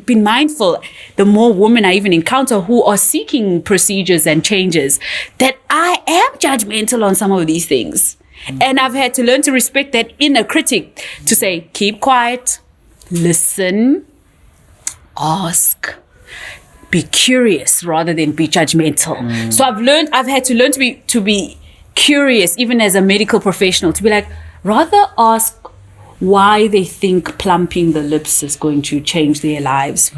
been mindful, the more women I even encounter who are seeking procedures and changes, that I am judgmental on some of these things. And I've had to learn to respect that inner critic, to say, keep quiet, listen, ask, be curious rather than be judgmental. So I've had to learn to be curious, even as a medical professional, to be like, rather ask why they think plumping the lips is going to change their lives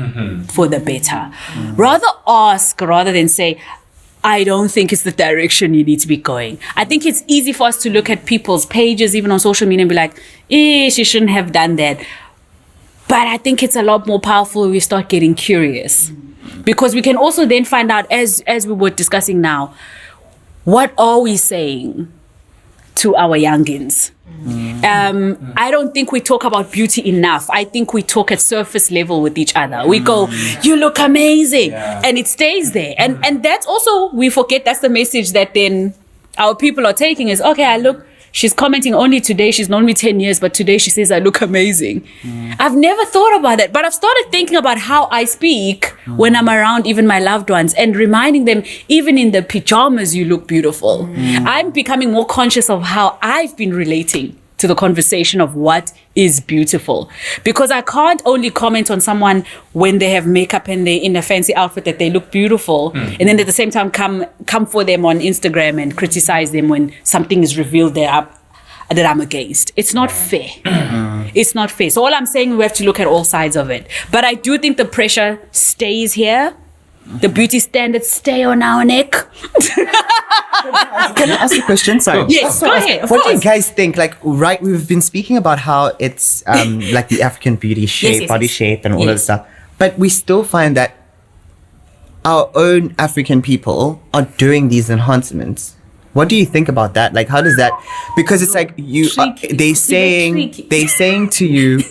for the better. Rather than say, I don't think it's the direction you need to be going. I think it's easy for us to look at people's pages, even on social media, and be like, she shouldn't have done that. But I think it's a lot more powerful if we start getting curious. Because we can also then find out, as we were discussing now, what are we saying to our youngins? I don't think we talk about beauty enough. I think we talk at surface level with each other. We go, you look amazing. And it stays there. And that's also, we forget that's the message that then our people are taking is, okay, she's commenting only today. She's known me 10 years, but today she says I look amazing. I've never thought about that, but I've started thinking about how I speak when I'm around even my loved ones, and reminding them, even in the pajamas, you look beautiful. I'm becoming more conscious of how I've been relating to the conversation of what is beautiful, because I can't only comment on someone when they have makeup and they're in a fancy outfit that they look beautiful, and then at the same time come for them on Instagram and criticize them when something is revealed that I'm against. It's not fair. It's not fair. So all I'm saying, we have to look at all sides of it. But I do think the pressure stays here. The beauty standards stay on our neck.
Can I ask a question? Sorry.
Yes, go ahead.
What do you guys think? Right, we've been speaking about how it's like the African beauty shape, body shape, and all that stuff. But we still find that our own African people are doing these enhancements. What do you think about that? Like, how does that? Because it's like they saying to you,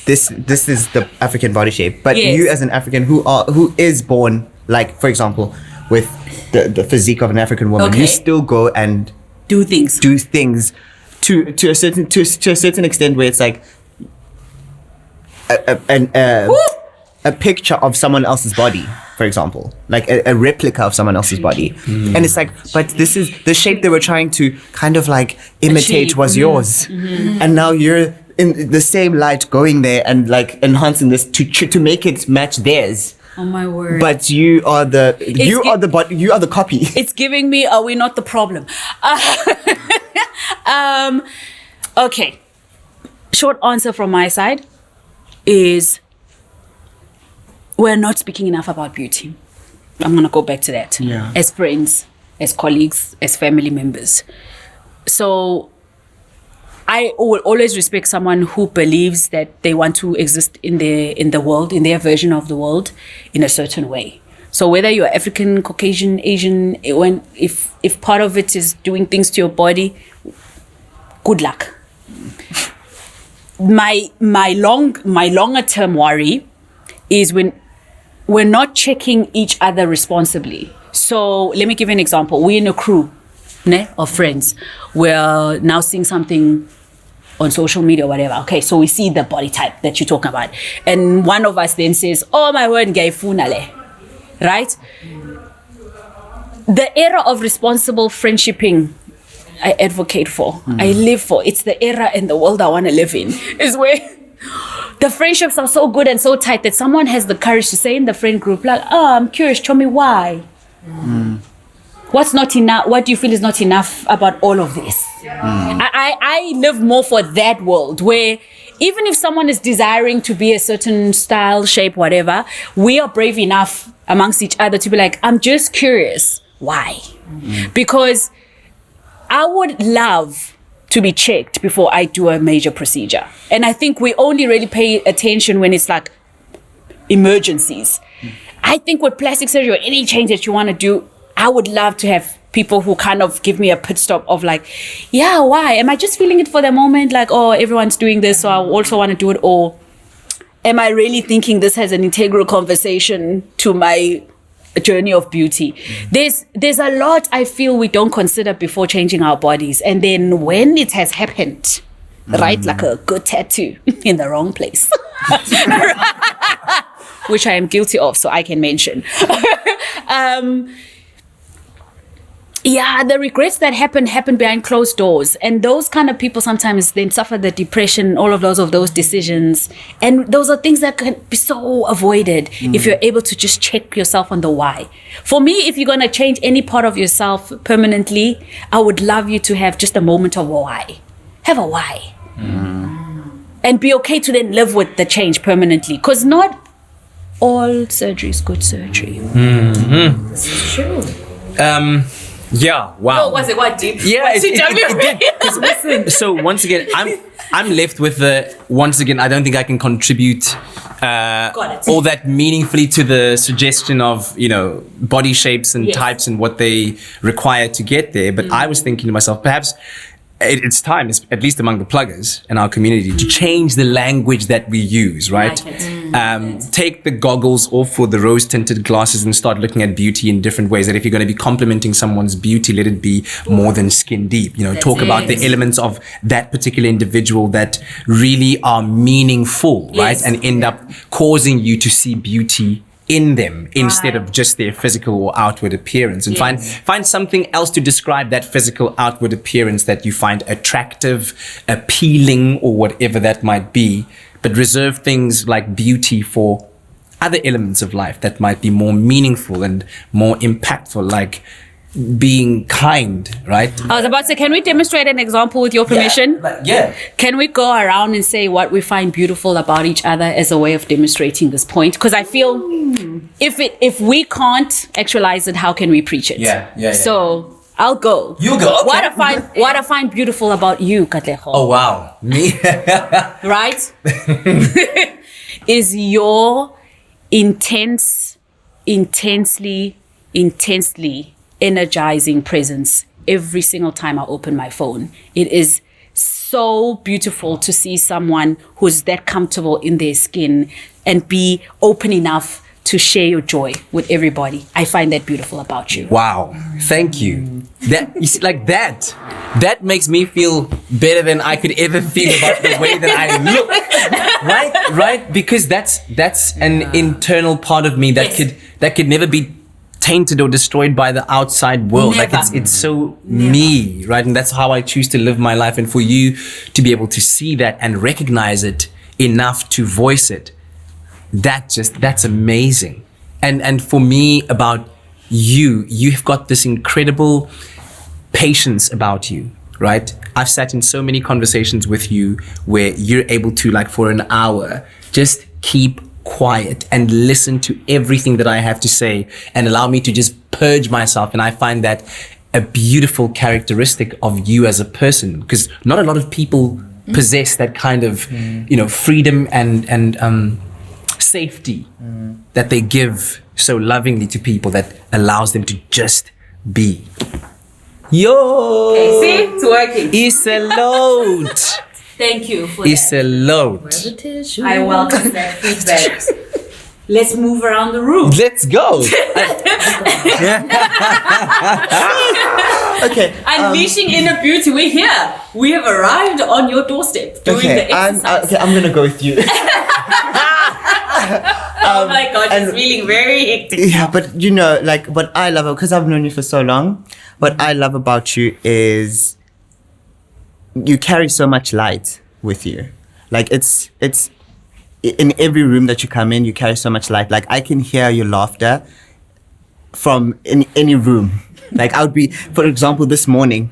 this is the African body shape. But you, as an African who is born, like, for example, with the physique of an African woman, you still go and
do things
to a certain extent, where it's like a picture of someone else's body, for example, like a replica of someone else's body. And it's like, but this is the shape they were trying to kind of like imitate
Achieve.
was yours. And now you're in the same light going there and like enhancing this to make it match theirs.
Oh my word.
But you are the copy.
It's giving me, are we not the problem? Okay. Short answer from my side is we're not speaking enough about beauty. I'm going to go back to that.
Yeah.
As friends, as colleagues, as family members. So I will always respect someone who believes that they want to exist in the world, in their version of the world, in a certain way. So whether you're African, Caucasian, Asian, if part of it is doing things to your body, good luck. My longer term worry is when we're not checking each other responsibly. So let me give you an example. We're in a crew of friends. We're now seeing something on social media or whatever. Okay, so we see the body type that you're talking about. And one of us then says, oh my word, funale. Right? The era of responsible friendshiping I advocate for, I live for. It's the era and the world I want to live in. Is where the friendships are so good and so tight that someone has the courage to say in the friend group, like, oh, I'm curious, tell me why. What's not enough? What do you feel is not enough about all of this? I live more for that world where even if someone is desiring to be a certain style, shape, whatever, we are brave enough amongst each other to be like, I'm just curious. Why? Because I would love to be checked before I do a major procedure. And I think we only really pay attention when it's like emergencies. I think with plastic surgery or any change that you want to do, I would love to have people who kind of give me a pit stop of like, yeah, why? Am I just feeling it for the moment? Like, oh, everyone's doing this, so I also want to do it. Or am I really thinking this has an integral conversation to my journey of beauty? There's a lot I feel we don't consider before changing our bodies. And then when it has happened, right, like a good tattoo in the wrong place, which I am guilty of, so I can mention. The regrets that happen behind closed doors, and those kind of people sometimes then suffer the depression, all of those decisions, and those are things that can be so avoided if you're able to just check yourself on the why. For me, if you're going to change any part of yourself permanently, I would love you to have just a moment of why. Have a why. And be okay to then live with the change permanently, because not all surgery is good surgery.
This is true.
Yeah, wow.
Oh, was it what deep?
Yeah,
it
did. So once again, I'm left with once again, I don't think I can contribute all that meaningfully to the suggestion of, body shapes and types and what they require to get there. But I was thinking to myself, perhaps it's time, at least among the pluggers in our community, to change the language that we use, right? Take the goggles off for the rose-tinted glasses and start looking at beauty in different ways. That if you're going to be complimenting someone's beauty, let it be more than skin deep. Talk about the elements of that particular individual that really are meaningful, right? And end up causing you to see beauty in them instead of just their physical or outward appearance, and find something else to describe that physical outward appearance that you find attractive, appealing, or whatever that might be, but reserve things like beauty for other elements of life that might be more meaningful and more impactful, like being kind, right?
I was about to say, can we demonstrate an example with your permission?
Yeah.
Can we go around and say what we find beautiful about each other as a way of demonstrating this point? Because I feel if we can't actualize it, how can we preach it?
Yeah.
So I'll go.
You go. Okay.
What I find beautiful about you, Katleho.
Oh wow, me.
Right? Is your intensely energizing presence every single time I open my phone. It is so beautiful to see someone who's that comfortable in their skin and be open enough to share your joy with everybody. I find that beautiful about you.
Wow, thank you. That you see, like that makes me feel better than I could ever feel about the way that I look. right, because that's an internal part of me that could never be tainted or destroyed by the outside world.
Never.
Like it's so me, right? And that's how I choose to live my life. And for you to be able to see that and recognize it enough to voice it, that's amazing. And for me, about you've got this incredible patience about you, right? I've sat in so many conversations with you where you're able to, like, for an hour, just keep quiet and listen to everything that I have to say and allow me to just purge myself. And I find that a beautiful characteristic of you as a person, because not a lot of people possess that kind of, freedom and safety that they give so lovingly to people, that allows them to just be. Yo!
Okay, see? It's working.
It's a load.
Thank you for
It's
that.
a load.
I welcome that feedback. Let's move around the room.
Let's go.
Okay.
Unleashing inner beauty. We're here. We have arrived on your doorstep doing the exercise.
I'm gonna go with you.
Oh my God, it's feeling very hectic.
Yeah, but like, what I love, because I've known you for so long, what I love about you is you carry so much light with you. Like, it's in every room that you come in, you carry so much light. Like, I can hear your laughter from in any room. Like, I would be, for example, this morning,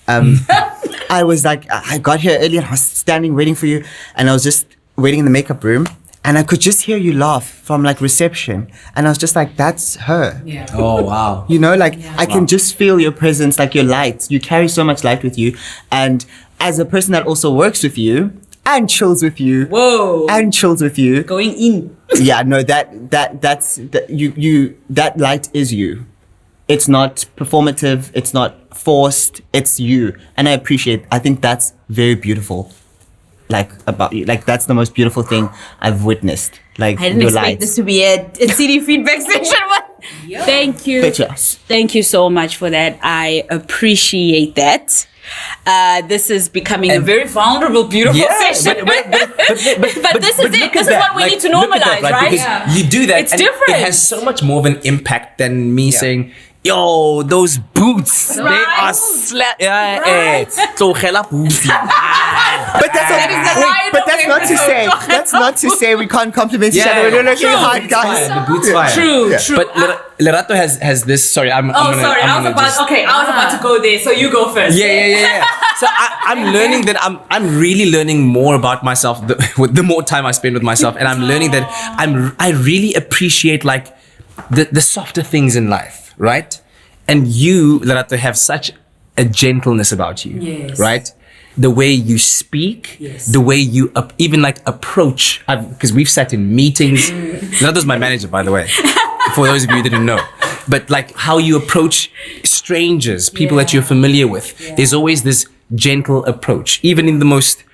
I was like, I got here early and I was standing waiting for you, and I was just waiting in the makeup room, and I could just hear you laugh from, like, reception, and I was just like, that's her.
Yeah.
Oh, wow.
I can just feel your presence, like your light. You carry so much light with you, and as a person that also works with you and chills with you,
Going in.
yeah, no, that light is you. It's not performative. It's not forced. It's you, and I think that's very beautiful. Like, about you, like, that's the most beautiful thing I've witnessed. Like,
I didn't
your
expect
light.
this to be a CD feedback session. Thank you.
Picture.
Thank you so much for that. I appreciate that. This is becoming a very vulnerable, beautiful session. But this is it. This is what we need to normalize, right?
Because you do that,
It's
and
different.
it has so much more of an impact than me saying, yo, those boots, they
Right.
are tlogela boots.
But that's not to say we can't compliment each other. We're looking hard, guys.
The boots fire.
True.
But Lerato has this. Sorry, I'm
I was
gonna
about to go there, so you go first.
Yeah. So I'm learning that I'm really learning more about myself with the more time I spend with myself, and I'm learning that I really appreciate, like, the softer things in life, right? And you, Lerato, have such a gentleness about you,
Yes.
right? The way you speak, the way you even like approach, because we've sat in meetings. Lerato's my manager, by the way, for those of you who didn't know. But, like, how you approach strangers, people that you're familiar with, there's always this gentle approach. Even in the most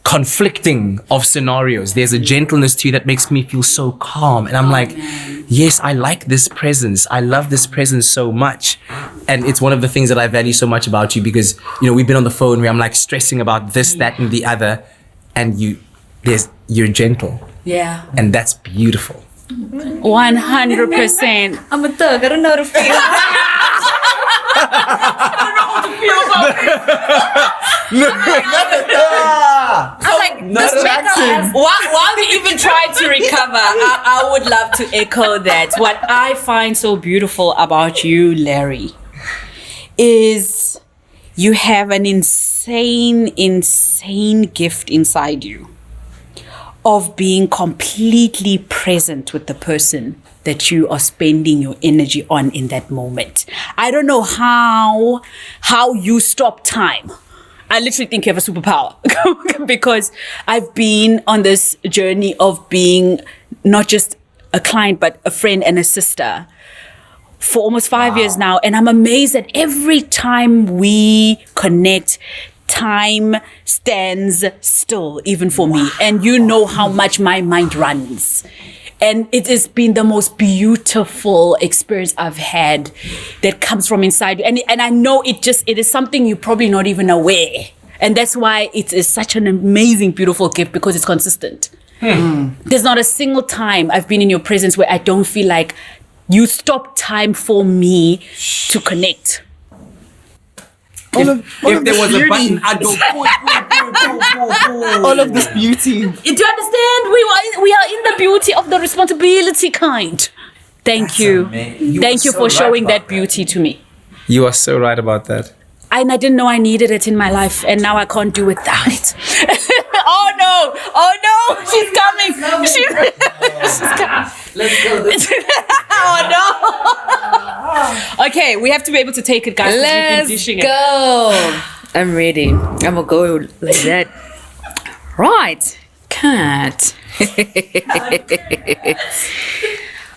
conflicting of scenarios, there's a gentleness to you that makes me feel so calm. And I'm like, yes, I like this presence. I love this presence so much. And it's one of the things that I value so much about you, because, we've been on the phone where I'm, like, stressing about this, that, and the other. And you're gentle.
Yeah.
And that's beautiful.
100%.
I'm a thug. I don't know how to feel.
I'm like, while we even try to recover, I would love to echo that. What I find so beautiful about you, Larry, is you have an insane gift inside you of being completely present with the person that you are spending your energy on in that moment. I don't know how you stop time. I literally think you have a superpower because I've been on this journey of being not just a client, but a friend and a sister for almost 5 years now. And I'm amazed that every time we connect, time stands still, even for me. And you know how much my mind runs. And it has been the most beautiful experience I've had that comes from inside you. And I know it is something you're probably not even aware. And that's why it is such an amazing, beautiful gift, because it's consistent. There's not a single time I've been in your presence where I don't feel like you stop time for me to connect.
If there was a button, I'd go.
All of this beauty.
Do you understand? We are in the beauty of the responsibility kind. Thank you. Thank you for showing that beauty to me.
You are so right about that.
And I didn't know I needed it in my life, and now I can't do without it. Oh no! She's coming! She's coming.
Let's go.
Oh no! Okay, we have to be able to take it, guys. 'cause we've been
Let's
dishing it.
go. I'm ready. I'm gonna go like that. Right. Cat.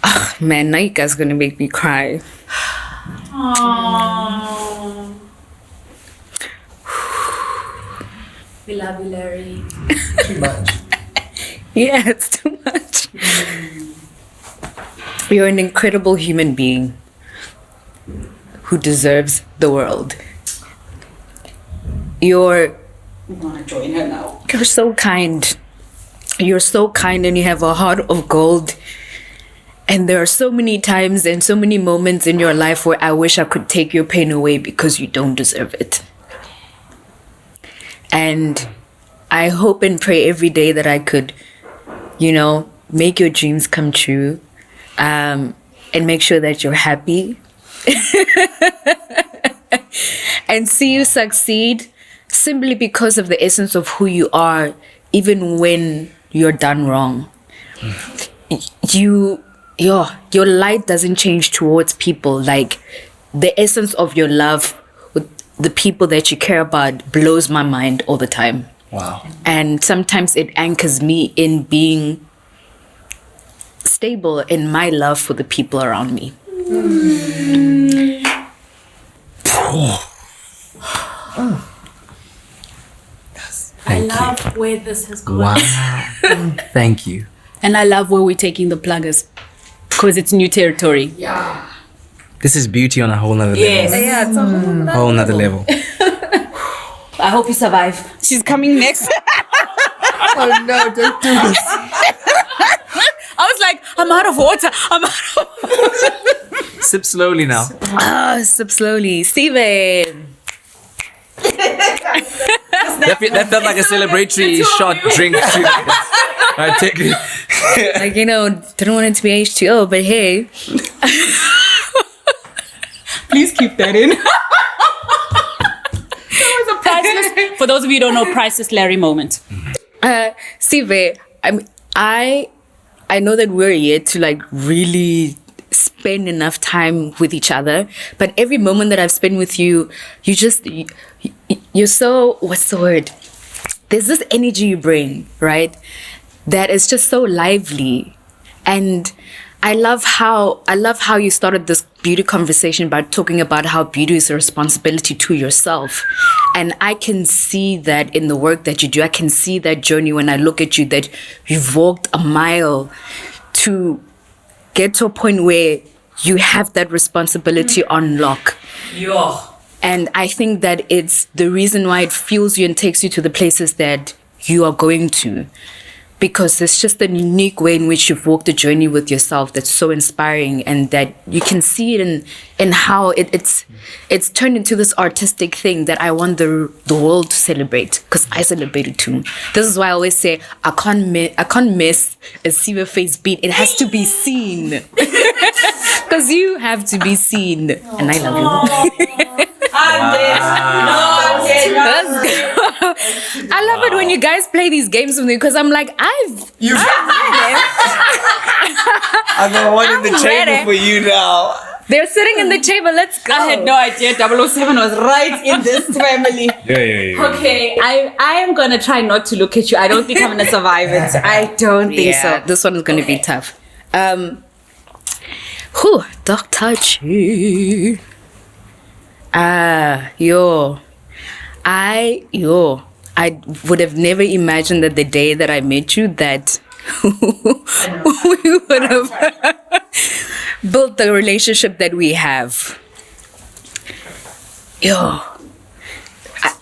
Oh, man, now you guys are gonna make me cry.
We love you, Larry.
Too much.
Yeah, it's too much. You're an incredible human being who deserves the world. You're
want to join her now.
You're so kind. You're so kind and you have a heart of gold. And there are so many times and so many moments in your life where I wish I could take your pain away because you don't deserve it. And I hope and pray every day that I could, make your dreams come true, and make sure that you're happy and see you succeed simply because of the essence of who you are, even when you're done wrong. Your light doesn't change towards people. Like, the essence of your love with the people that you care about blows my mind all the time.
Wow.
And sometimes it anchors me in being stable in my love for the people around me.
I love where this has gone.
Wow. Thank you.
And I love where we're taking the pluggers. Because it's new territory.
Yeah.
This is beauty on a whole nother
Yes.
level.
Yeah, it's a
Whole nother level.
I hope you survive. She's coming next.
Oh no, don't do this.
I was like, I'm out of water.
Sip slowly now.
Sip slowly. Sive.
That felt like a celebratory shot drink. I take it.
Didn't want it to be H2O, but hey.
Please keep that in. That was a priceless, for those of you who don't know, priceless Larry moment.
Sive, I know that we're yet to really spend enough time with each other, but every moment that I've spent with you, you're so, what's the word? There's this energy you bring, right? That is just so lively. And I love how you started this beauty conversation by talking about how beauty is a responsibility to yourself. And I can see that in the work that you do. I can see that journey when I look at you, that you've walked a mile to get to a point where you have that responsibility on lock.
Yeah.
And I think that it's the reason why it fuels you and takes you to the places that you are going to. Because it's just a unique way in which you've walked the journey with yourself that's so inspiring, and that you can see it in how it's turned into this artistic thing that I want the world to celebrate, because I celebrate it too. This is why I always say I can't miss a Sive face beat. It has to be seen. Because you have to be seen. And I love you. Let's go. I love it when you guys play these games with me, because I'm like, I've
got one in the chamber
ready.
for you now.
They're sitting in the chamber. Let's go.
I had no idea 007 was right in this family.
Yeah.
Okay, I am going to try not to look at you. I don't think I'm going to survive it. I don't think so.
This one is going to be tough. Dr. G. I would have never imagined that the day that I met you that we would have built the relationship that we have.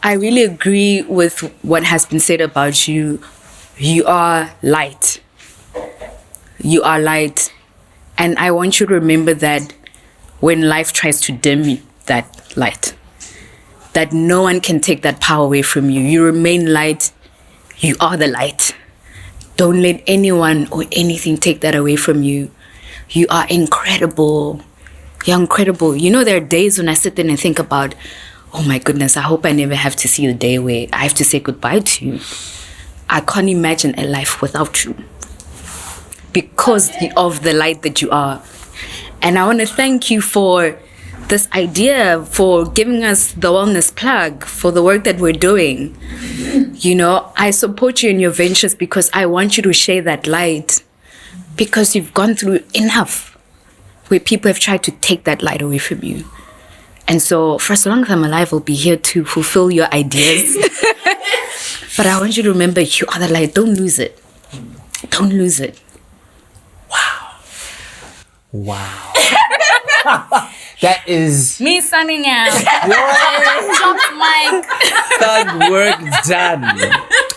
I really agree with what has been said about you. you are light. You are light. And I want you to remember that when life tries to dim that light, that no one can take that power away from you. You remain light. You are the light. Don't let anyone or anything take that away from you. You are incredible. You're incredible. You know, there are days when I sit there and think about, oh my goodness, I hope I never have to see the day where I have to say goodbye to you. I can't imagine a life without you because of the light that you are. And I want to thank you for this idea, for giving us the wellness plug, for the work that we're doing. You know, I support you in your ventures because I want you to share that light, because you've gone through enough where people have tried to take that light away from you. And so for as long as I'm alive, I'll be here to fulfill your ideas. But I want you to remember, you are the light. Don't lose it. Don't lose it.
Wow. That is
Me signing out. Dropped mic.
thug work done.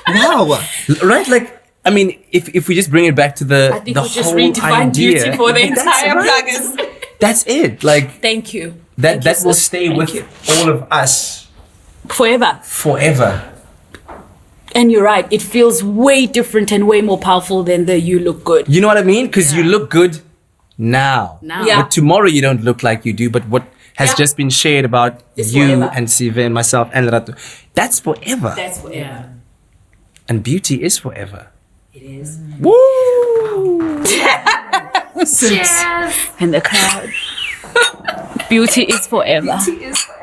Wow.
Right? Like, I mean, if we just bring it back to the
I think
the
we just
whole
redefine
idea,
beauty for the
That's
entire
right.
pluggers.
That's it. Like
Thank you.
that
Thank you,
will
sis.
stay
Thank
with
you.
all of us
Forever.
forever.
And you're right. It feels way different and way more powerful than the you look good.
You know what I mean? Because you look good now.
Yeah.
But tomorrow you don't look like you do. But what has
Yeah.
just been shared about
It's
you
forever.
and Sive and myself and Ratu, that's forever.
That's forever.
And beauty is forever.
It is.
Woo!
Cheers.
And the crowd. Beauty is forever.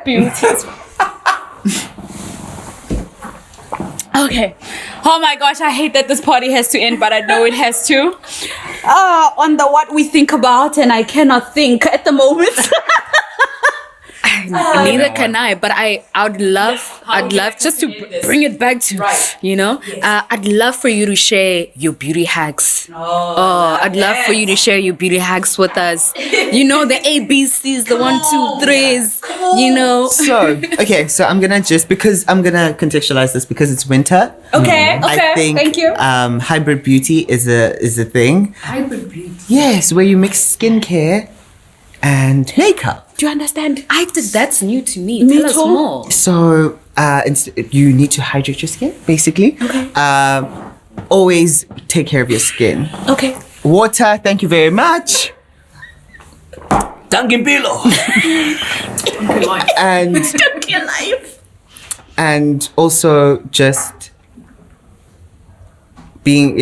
Beauty is Okay. Oh my gosh, I hate that this party has to end, but I know it has to. On the what we think about, and I cannot think at the moment.
Neither can I, but I'd love just to bring it back to, you know, I'd love for you to share your beauty hacks. I'd love for you to share your beauty hacks with us. You know, the ABCs, the 1, 2, 3s, you know.
So, okay, so I'm gonna contextualize this because it's winter.
Okay,
I think
thank you.
hybrid beauty is a thing.
Hybrid beauty.
Yes, where you mix skincare and makeup.
Do you understand?
That's new to me.
Me
Tell us
too.
more.
So you need to hydrate your skin, basically.
Okay.
Always take care of your skin.
Okay.
Water, thank you very much.
Dangimpilo.
And also just being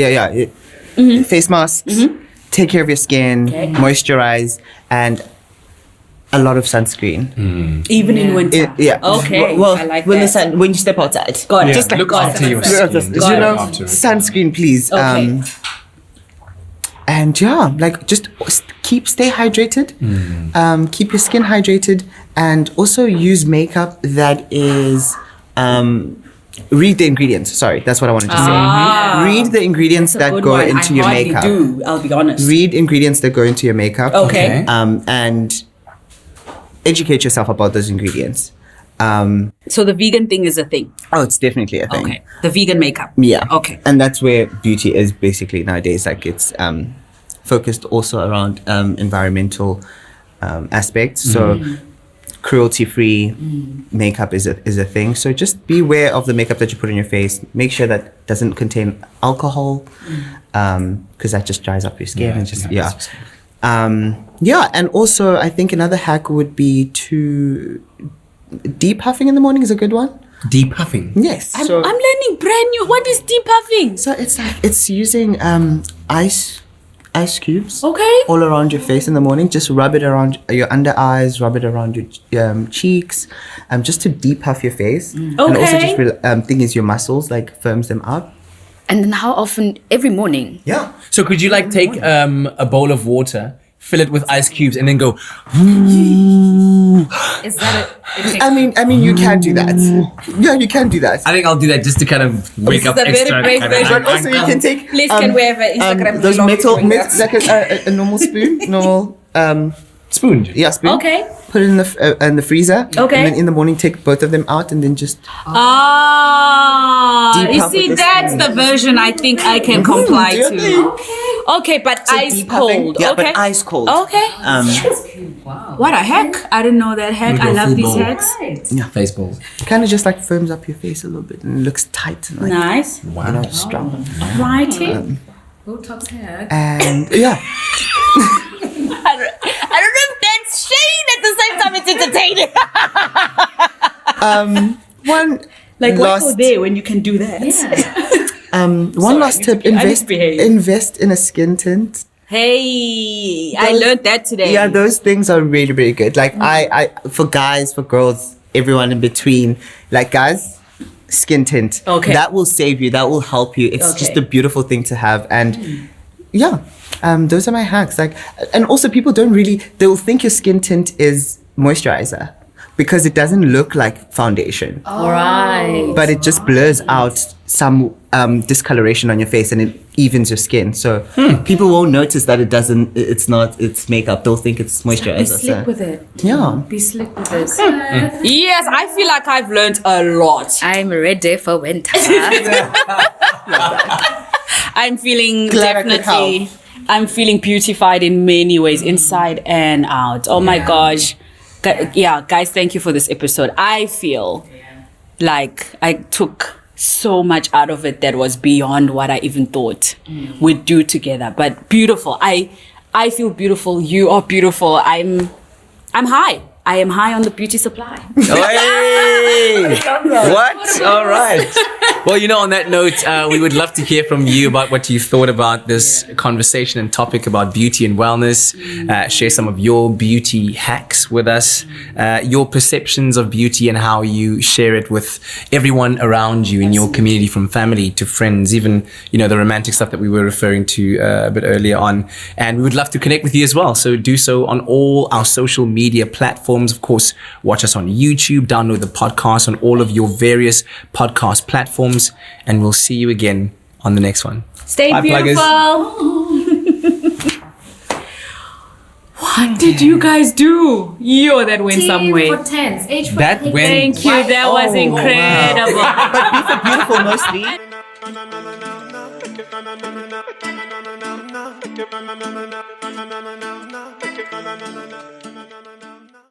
face masks. Take care of your skin, moisturize, and a lot of sunscreen.
Even in winter. Okay,
Well,
I like
when
that.
when you step outside.
God,
Just like
Look after your
Just,
skin.
you
Got
know,
it.
After.
sunscreen, please.
Okay.
And yeah, like just stay hydrated. Keep your skin hydrated, and also use makeup that is. Read the ingredients. Sorry, that's what I wanted to say. Read the ingredients that go into your makeup.
I'll be honest.
Read ingredients that go into your makeup.
Okay.
And educate yourself about those ingredients.
So the vegan thing is a thing.
Oh, it's definitely a thing.
Okay. The vegan makeup.
Yeah.
Okay.
And that's where beauty is basically nowadays. Like it's focused also around environmental aspects. So cruelty-free makeup is a thing. So just be aware of the makeup that you put on your face. Make sure that doesn't contain alcohol, because that just dries up your skin. And also I think another hack would be to depuffing in the morning is a good one.
Depuffing.
Yes.
I'm learning brand new. What is depuffing?
So it's using ice cubes
Okay.
all around your face in the morning. Just rub it around your under eyes, rub it around your cheeks, just to depuff your face. And also
Okay.
just thing is your muscles, like firms them up.
And then how often? Every morning.
Yeah.
So could you like take a bowl of water, fill it with ice cubes, and then go?
Is that it?
I mean, you can do that. Yeah, you can do that.
I think I'll do that just to kind of wake up
is a very
extra.
brave
kind of-
version.
But also you can take
Please can we have an Instagram
those
vlog
metal
doing that?
like a normal spoon, normal
Spoon.
Yeah, spoon.
Okay.
Put it in the freezer.
Okay.
And then in the morning, take both of them out and then just.
You
Depuff
see,
with the
that's
spoon.
the version I think I can comply
do you
to.
think?
Okay, but ice
Depuffing.
cold.
Yeah,
okay.
but ice cold.
Okay. What a hack. I didn't know that hack. I love these
Football.
hacks.
Face balls.
Kind of just like firms up your face a little bit and it looks tight and like
Nice.
strong.
Righty.
Botox hair.
And yeah.
I don't know if that's shade at the same time it's entertaining.
One
Like, why
last
go there when you can do that?
one last tip:
I misbehaved.
invest in a skin tint.
Hey, I learned that today.
Yeah, those things are really, really good. Like I for guys, for girls, everyone in between. Like guys, skin tint.
Okay.
That will save you. That will help you. It's
Okay.
just a beautiful thing to have. And yeah, those are my hacks. Like, and also people don't really. They'll think your skin tint is moisturizer because it doesn't look like foundation.
Right.
But it just blurs out some discoloration on your face and it evens your skin. So people won't notice that it doesn't, it's makeup. They'll think it's moisturizer.
Be slick with it.
Yeah.
Be slick with this.
Yes, I feel like I've learned a lot.
I'm ready for winter.
I'm feeling
Glad I could
definitely, I'm feeling beautified in many ways, inside and out. Oh my gosh. Yeah, guys, thank you for this episode. I feel like I took so much out of it that was beyond what I even thought we'd do together. But beautiful. I feel beautiful. You are beautiful. I'm high. I am high on the beauty supply.
Hey! What? All right. Well, on that note, we would love to hear from you about what you thought about this conversation and topic about beauty and wellness. Share some of your beauty hacks with us, your perceptions of beauty and how you share it with everyone around you in your community, from family to friends, even, the romantic stuff that we were referring to a bit earlier on. And we would love to connect with you as well. So do so on all our social media platforms. Of course, watch us on YouTube, download the podcast on all of your various podcast platforms, and we'll see you again on the next one.
Stay
Bye,
beautiful.
pluggers.
What did you guys do? That went somewhere.
For tens. Age for
That went.
Thank you. That was incredible.
But beautiful mostly.